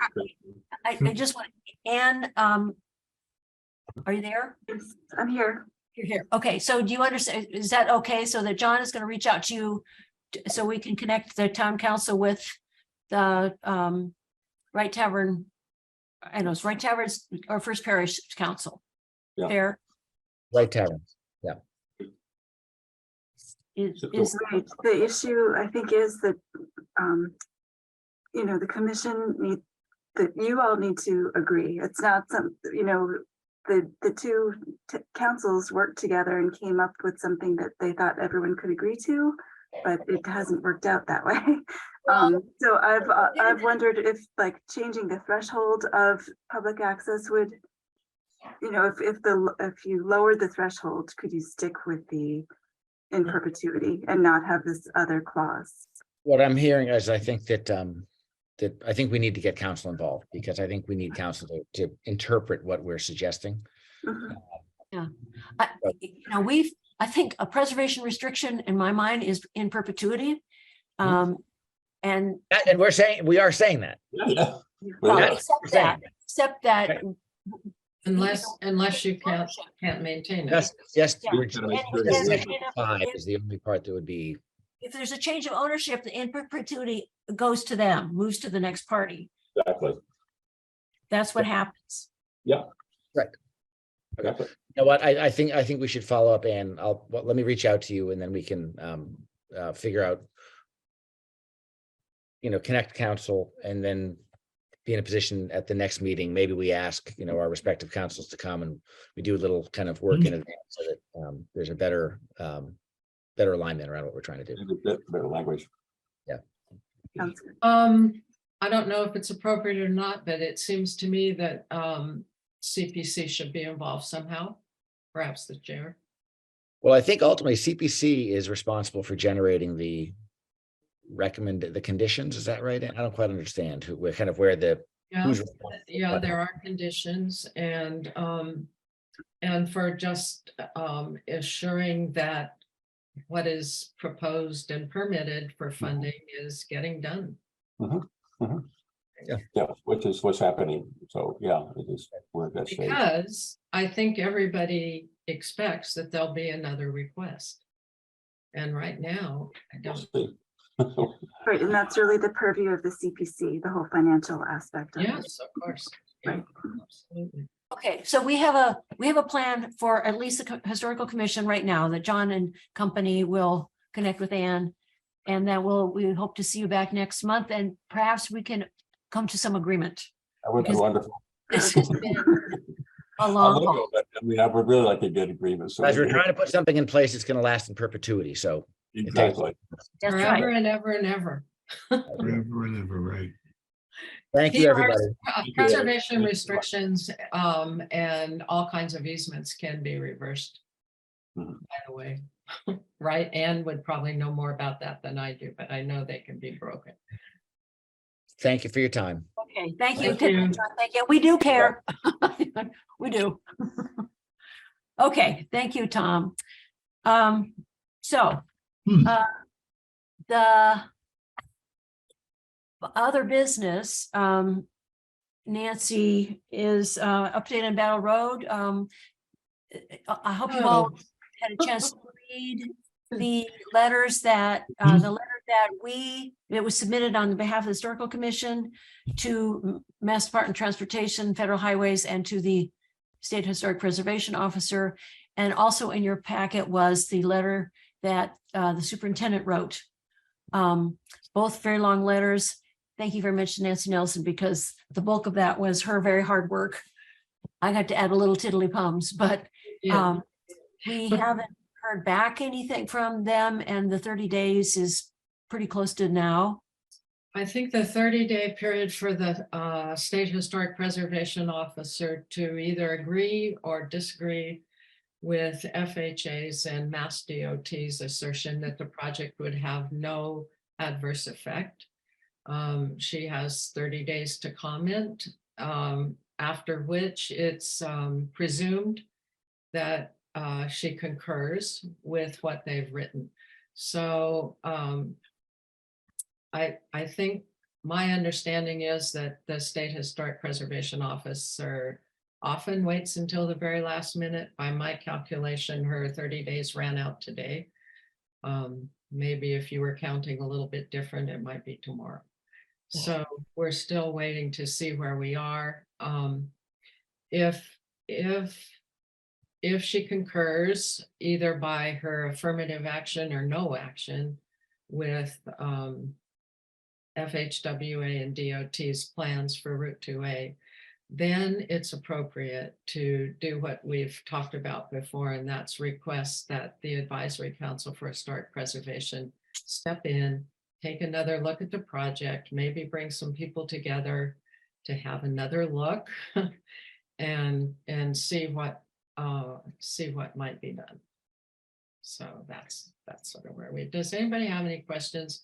I just want, Anne, are you there? Yes, I'm here. You're here. Okay, so do you understand? Is that okay? So that John is going to reach out to you so we can connect the town council with the Right Tavern. I know it's Right Tavern's our First Parish Council. Yeah. Fair. Right Tavern. Yeah. Is Right. The issue, I think, is that, the commission that you all need to agree. It's not the two councils worked together and came up with something that they thought everyone could agree to, but it hasn't worked out that way. So I've wondered if changing the threshold of public access would, if you lowered the threshold, could you stick with the in perpetuity and not have this other clause? What I'm hearing is I think that I think we need to get council involved because I think we need council to interpret what we're suggesting. Yeah, I think a preservation restriction in my mind is in perpetuity. And we are saying that. Well, except that unless you can't maintain it. Yes. Yeah. Five is the only part that would be. If there's a change of ownership, the in perpetuity goes to them, moves to the next party. Exactly. That's what happens. Yeah. Right. Okay. You know what? I think we should follow up, and let me reach out to you, and then we can figure out, connect council, and then be in a position at the next meeting. Maybe we ask, our respective councils to come, and we do a little kind of work in advance so that there's a better alignment around what we're trying to do. Better language. Yeah. I don't know if it's appropriate or not, but it seems to me that CPC should be involved somehow, perhaps the chair. Well, I think ultimately CPC is responsible for generating the conditions. Is that right? I don't quite understand where the there are conditions and for just assuring that what is proposed and permitted for funding is getting done. Yeah, which is what's happening. So yeah, it is. We're at that stage. Because I think everybody expects that there'll be another request. And right now, I don't. Right, and that's really the purview of the CPC, the whole financial aspect of it. Yes, of course. Yeah, Right. absolutely. Okay, so we have a plan for at least the historical commission right now that John and company will connect with Ann. And then we hope to see you back next month and perhaps we can come to some agreement. That would be Because wonderful. This has been a I long would haul. go, but, I mean, I would really like to get agreement. So Guys, we're trying to put something in place that's going to last in perpetuity. So exactly. That's Forever right. and ever and ever. Forever and ever, right? thank you, everybody. Preservation restrictions and all kinds of easements can be reversed. By the way, right? Anne would probably know more about that than I do, but I know they can be broken. Thank you for your time. Okay, thank you. Thank you. Thank you. We do care. We do. Okay, thank you, Tom. So the other business, Nancy is updated on Battle Road. I hope you all had a chance to read the letters that it was submitted on behalf of the Historical Commission to Mass Department of Transportation, Federal Highways, and to the State Historic Preservation Officer. And also in your packet was the letter that the superintendent wrote. Both very long letters. Thank you very much to Nancy Nelson, because the bulk of that was her very hard work. I got to add a little tiddly-pums, but we haven't heard back anything from them, and the 30 days is pretty close to now. I think the 30-day period for the State Historic Preservation Officer to either agree or disagree with FHA's and Mass DOT's assertion that the project would have no adverse effect. She has 30 days to comment, after which it's presumed that she concurs with what they've written. So I think my understanding is that the State Historic Preservation Officer often waits until the very last minute. By my calculation, her 30 days ran out today. Maybe if you were counting a little bit different, it might be tomorrow. So we're still waiting to see where we are. If she concurs either by her affirmative action or no action with FHWA and DOT's plans for Route 2A, then it's appropriate to do what we've talked about before, and that's request that the Advisory Council for Historic Preservation step in, take another look at the project, maybe bring some people together to have another look and see what might be done. So that's sort of where does anybody have any questions?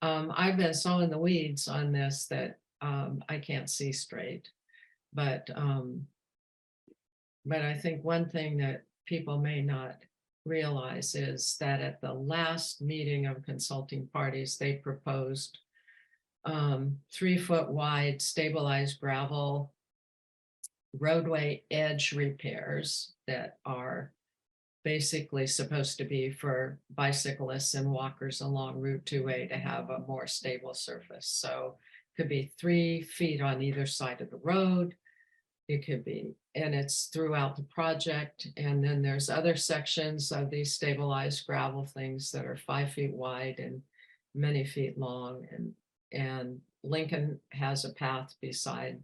I've been so in the weeds on this that I can't see straight, but I think one thing that people may not realize is that at the last meeting of consulting parties, they proposed 3-foot wide stabilized gravel roadway edge repairs that are basically supposed to be for bicyclists and walkers along Route 2A to have a more stable surface. So it could be 3 feet on either side of the road. It could be, and it's throughout the project. And then there's other sections of these stabilized gravel things that are 5 feet wide and many feet long. And Lincoln has a path beside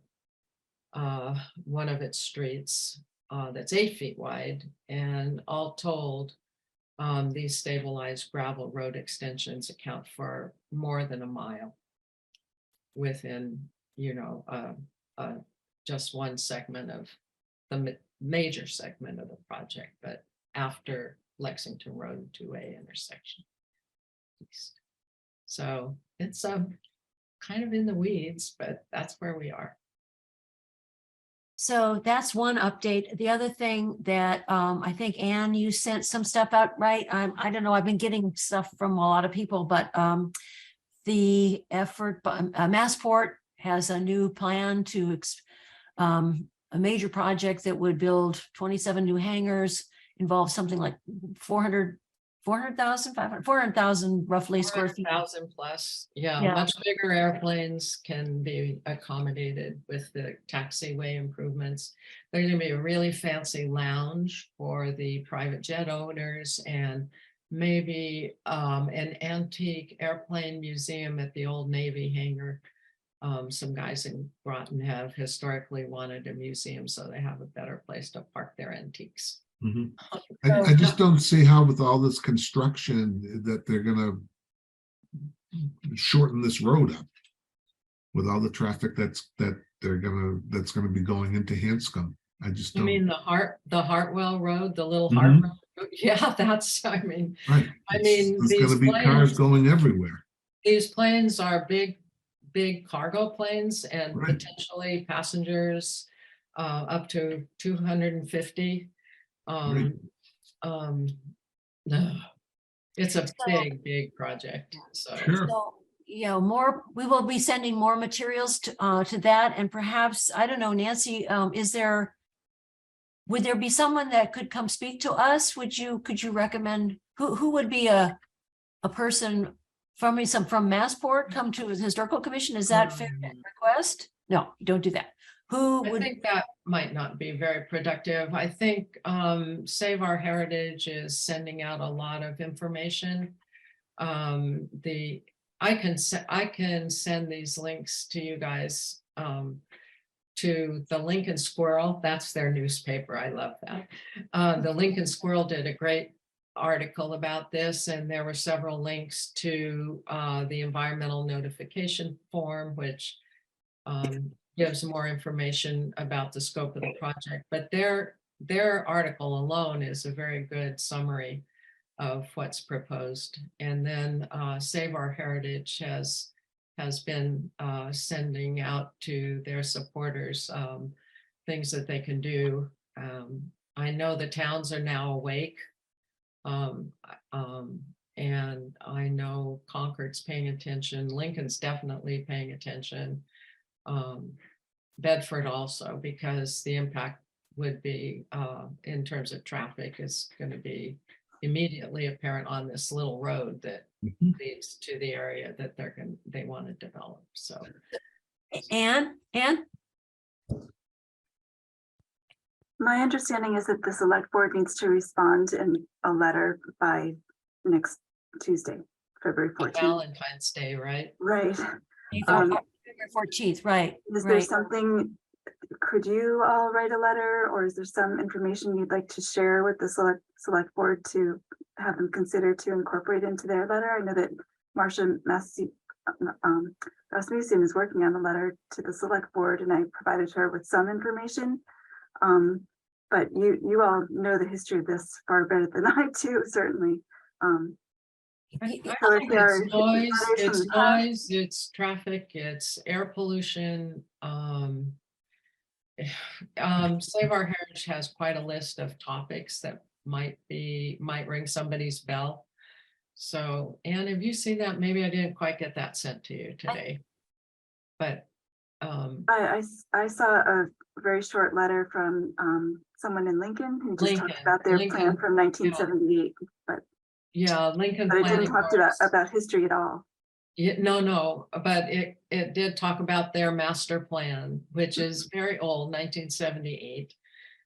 one of its streets that's 8 feet wide, and all told, these stabilized gravel road extensions account for more than a mile within, just one segment of the major segment of the project, but after Lexington Road 2A intersection. So it's kind of in the weeds, but that's where we are. So that's one update. The other thing that I think, Anne, you sent some stuff out, right? I don't know, I've been getting stuff from a lot of people, but the effort, Massport has a new plan to a major project that would build 27 new hangars, involve something like $400 400,000, 500, 400,000 roughly square feet. 100,000 plus, yeah, Yeah. much bigger airplanes can be accommodated with the taxiway improvements. There's gonna be a really fancy lounge for the private jet owners and maybe an antique airplane museum at the old Navy hangar. Some guys in Groton have historically wanted a museum, so they have a better place to park their antiques. Mhm. I just don't see how with all this construction that they're gonna shorten this road up with all the traffic that's gonna be going into Hanscom. I just You don't. mean the Hartwell Road, the little Mhm. Hartwell? Road? Yeah, that's, I mean, Right. I It's- mean, There's these gonna be cars planes, going everywhere. these planes are big cargo planes and Right. potentially passengers up to 250. Right. No, it's a So- big project, so. Sure. So, you know, we will be sending more materials to that, and perhaps, I don't know, Nancy, would there be someone that could come speak to us? Could you recommend, who would be a person from Massport come to the Historical Commission? Is that fair request? No, you don't do that. Who I would? think that might not be very productive. I think Save Our Heritage is sending out a lot of information. I can send these links to you guys to the Lincoln Squirrel. That's their newspaper. I love that. The Lincoln Squirrel did a great article about this, and there were several links to the environmental notification form, which gives more information about the scope of the project. But their article alone is a very good summary of what's proposed. And then Save Our Heritage has been sending out to their supporters things that they can do. I know the towns are now awake. And I know Concord's paying attention. Lincoln's definitely paying attention. Bedford also, because the impact would be in terms of traffic is going to be immediately apparent on this little road that leads to the area that they want to develop. So Anne? My understanding is that the select board needs to respond in a letter by next Tuesday, February 14th. Valentine's Day, right? Right. February 14th, right. Is there right. something, could you all write a letter, or is there some information you'd like to share with the select board to have them consider to incorporate into their letter? I know that Marcia Rasmussen is working on a letter to the select board, and I provided her with some information. But you all know the history of this far better than I do, certainly. I So think it's noise, letters from the past. it's traffic, it's air pollution. Save Our Heritage has quite a list of topics that might ring somebody's bell. So, Anne, have you seen that? Maybe I didn't quite get that sent to you today. But I saw a very short letter from someone in Lincoln who just talked about their plan from 1978, but Lincoln. But it didn't talk Planning about history at all. Yeah, no, but it did talk about their master plan, which is very old, 1978.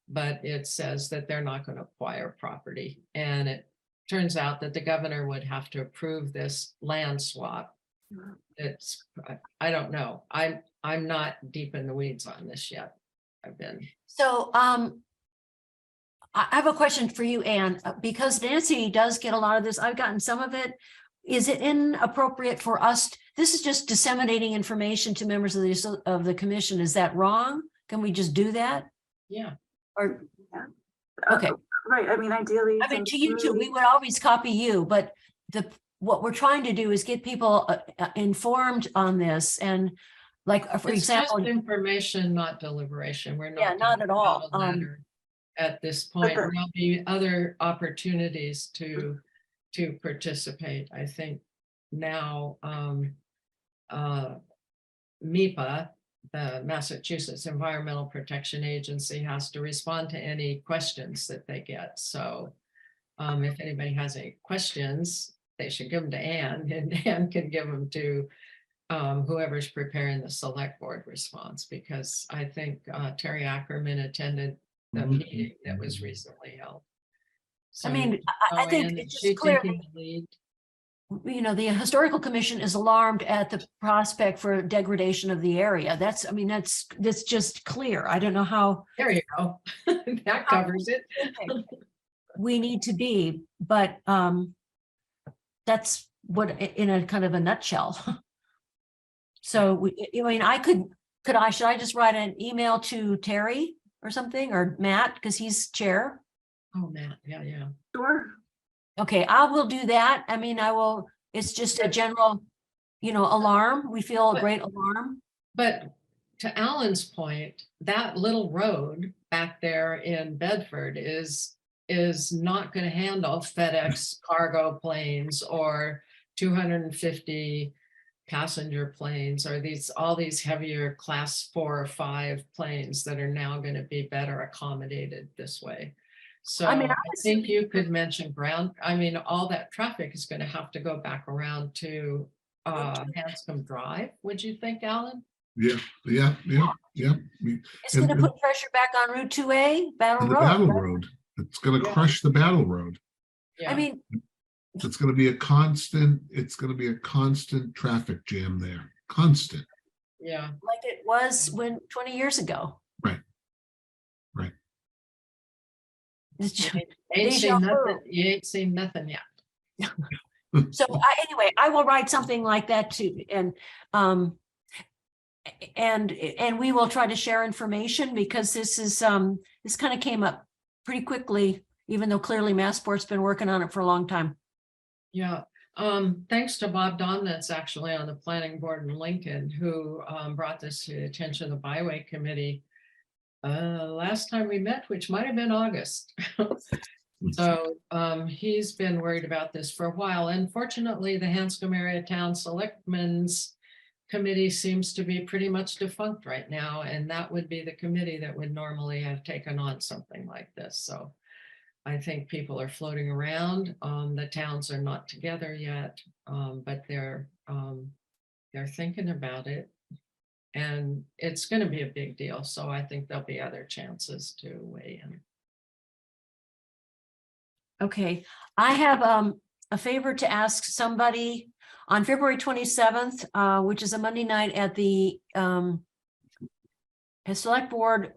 But it says that they're not going to acquire property. And it turns out that the governor would have to approve this land swap. It's, I don't know. I'm not deep in the weeds on this yet. I've been. So I have a question for you, Anne, because Nancy does get a lot of this. I've gotten some of it. Is it inappropriate for us? This is just disseminating information to members of the commission. Is that wrong? Can we just do that? Yeah. Or Yeah. okay. Right. I mean, ideally. I mean, to you too, we would always copy you, but what we're trying to do is get people informed on this. And like, for It's example, just information, not deliberation. We're not. Yeah, not at all. At this point, there'll be other opportunities to participate. I think now MEPA, the Massachusetts Environmental Protection Agency, has to respond to any questions that they get. So If anybody has any questions, they should give them to Ann, and Ann can give them to whoever's preparing the select board response, because I think Terry Ackerman attended the meeting that was recently held. So I mean, I think Ann, it's is just she clear, taking the lead? you know, the historical commission is alarmed at the prospect for degradation of the area. That's, I mean, that's just clear. I don't know how There you go. That covers it. we need to be, but that's what, in a kind of a nutshell. So I mean, should I just write an email to Terry or something, or Matt, because he's chair? Oh, Matt, yeah. Sure. Okay, I will do that. I mean, it's just a general, alarm. We feel a great alarm. But to Alan's point, that little road back there in Bedford is not going to handle FedEx cargo planes or 250 passenger planes, or all these heavier class 4 or 5 planes that are now going to be better accommodated this way. So I mean, I think you could mention all that traffic is going to have to go back around to Hanscom Drive. Would you think, Alan? Yeah. It's going to put pressure back on Route 2A, Battle The Road. Battle right? Road. It's going to crush the Battle Road. Yeah. I mean, It's going to be a constant traffic jam there. Constant. Yeah. like it was 20 years ago. Right. You ain't seen nothing yet. So anyway, I will write something like that too. And we will try to share information, because this kind of came up pretty quickly, even though clearly Massport's been working on it for a long time. Yeah. Thanks to Bob Don, that's actually on the planning board in Lincoln, who brought this to the attention of the Byway Committee last time we met, which might have been August. So he's been worried about this for a while. And fortunately, the Hanscom Area Town Selectmen's Committee seems to be pretty much defunct right now. And that would be the committee that would normally have taken on something like this. So I think people are floating around. The towns are not together yet, but they're thinking about it. And it's going to be a big deal. So I think there'll be other chances to weigh in. Okay, I have a favor to ask somebody on February 27th, which is a Monday night at the select board.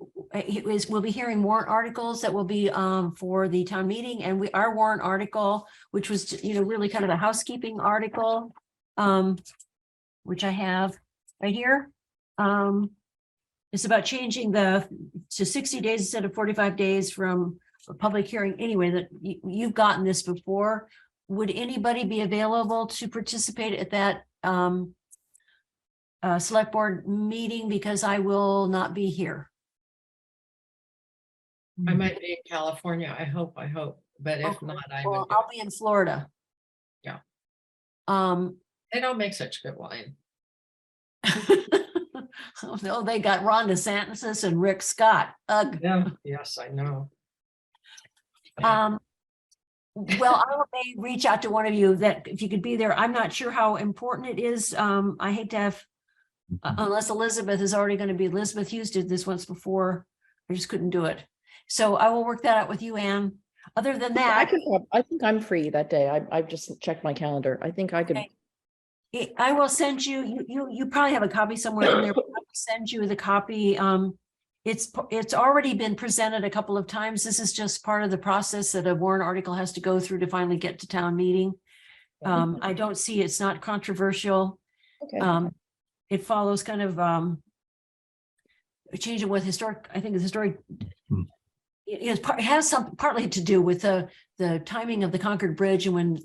We'll be hearing warrant articles that will be for the town meeting, and our warrant article, which was really kind of a housekeeping article, which I have right here. It's about changing to 60 days instead of 45 days from a public hearing. Anyway, that you've gotten this before. Would anybody be available to participate at that select board meeting? Because I will not be here. I might be in California. I hope, but if Okay. not, Well, I'll be in Florida. Yeah. Um, They don't make such good wine. no, they got Ron DeSantis and Rick Scott. Ugh. Yeah. Yes, I know. Well, I may reach out to one of you that if you could be there. I'm not sure how important it is. I hate to have, unless Elizabeth is already going to be. Elizabeth Hughes did this once before. I just couldn't do it. So I will work that out with you, Anne. Other than that, I think I'm free that day. I've just checked my calendar. I think I could. Okay. I will send you, you probably have a copy somewhere in there, but I will send you the copy. It's already been presented a couple of times. This is just part of the process that a warrant article has to go through to finally get to town meeting. I don't see, it's not controversial. Okay. It follows kind of a change in what historic, I think the historic, it has partly to do with the timing of the Concord Bridge, and when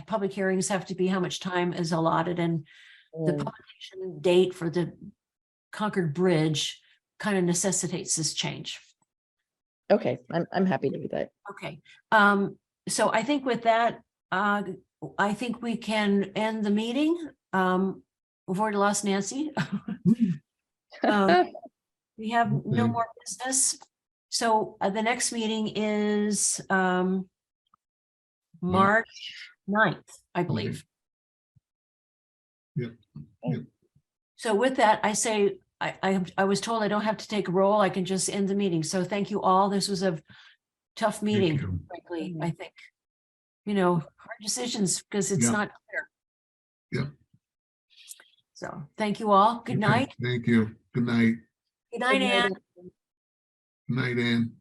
public hearings have to be, how much time is allotted, and the publication date for the Concord Bridge kind of necessitates this change. Okay, I'm happy to do that. Okay, so I think with that, I think we can end the meeting. We've already lost Nancy. We have no more business. So the next meeting is March 9th, I believe. Yep. Yep. So with that, I say, I was told I don't have to take a roll. I can just end the meeting. So thank you all. This was a tough meeting, you. frankly, I think. You know, hard decisions because it's Yeah. not clear. Yeah. So thank you all. Good Okay, night. Thank you. Good night. Good night, Ann. Night, Ann.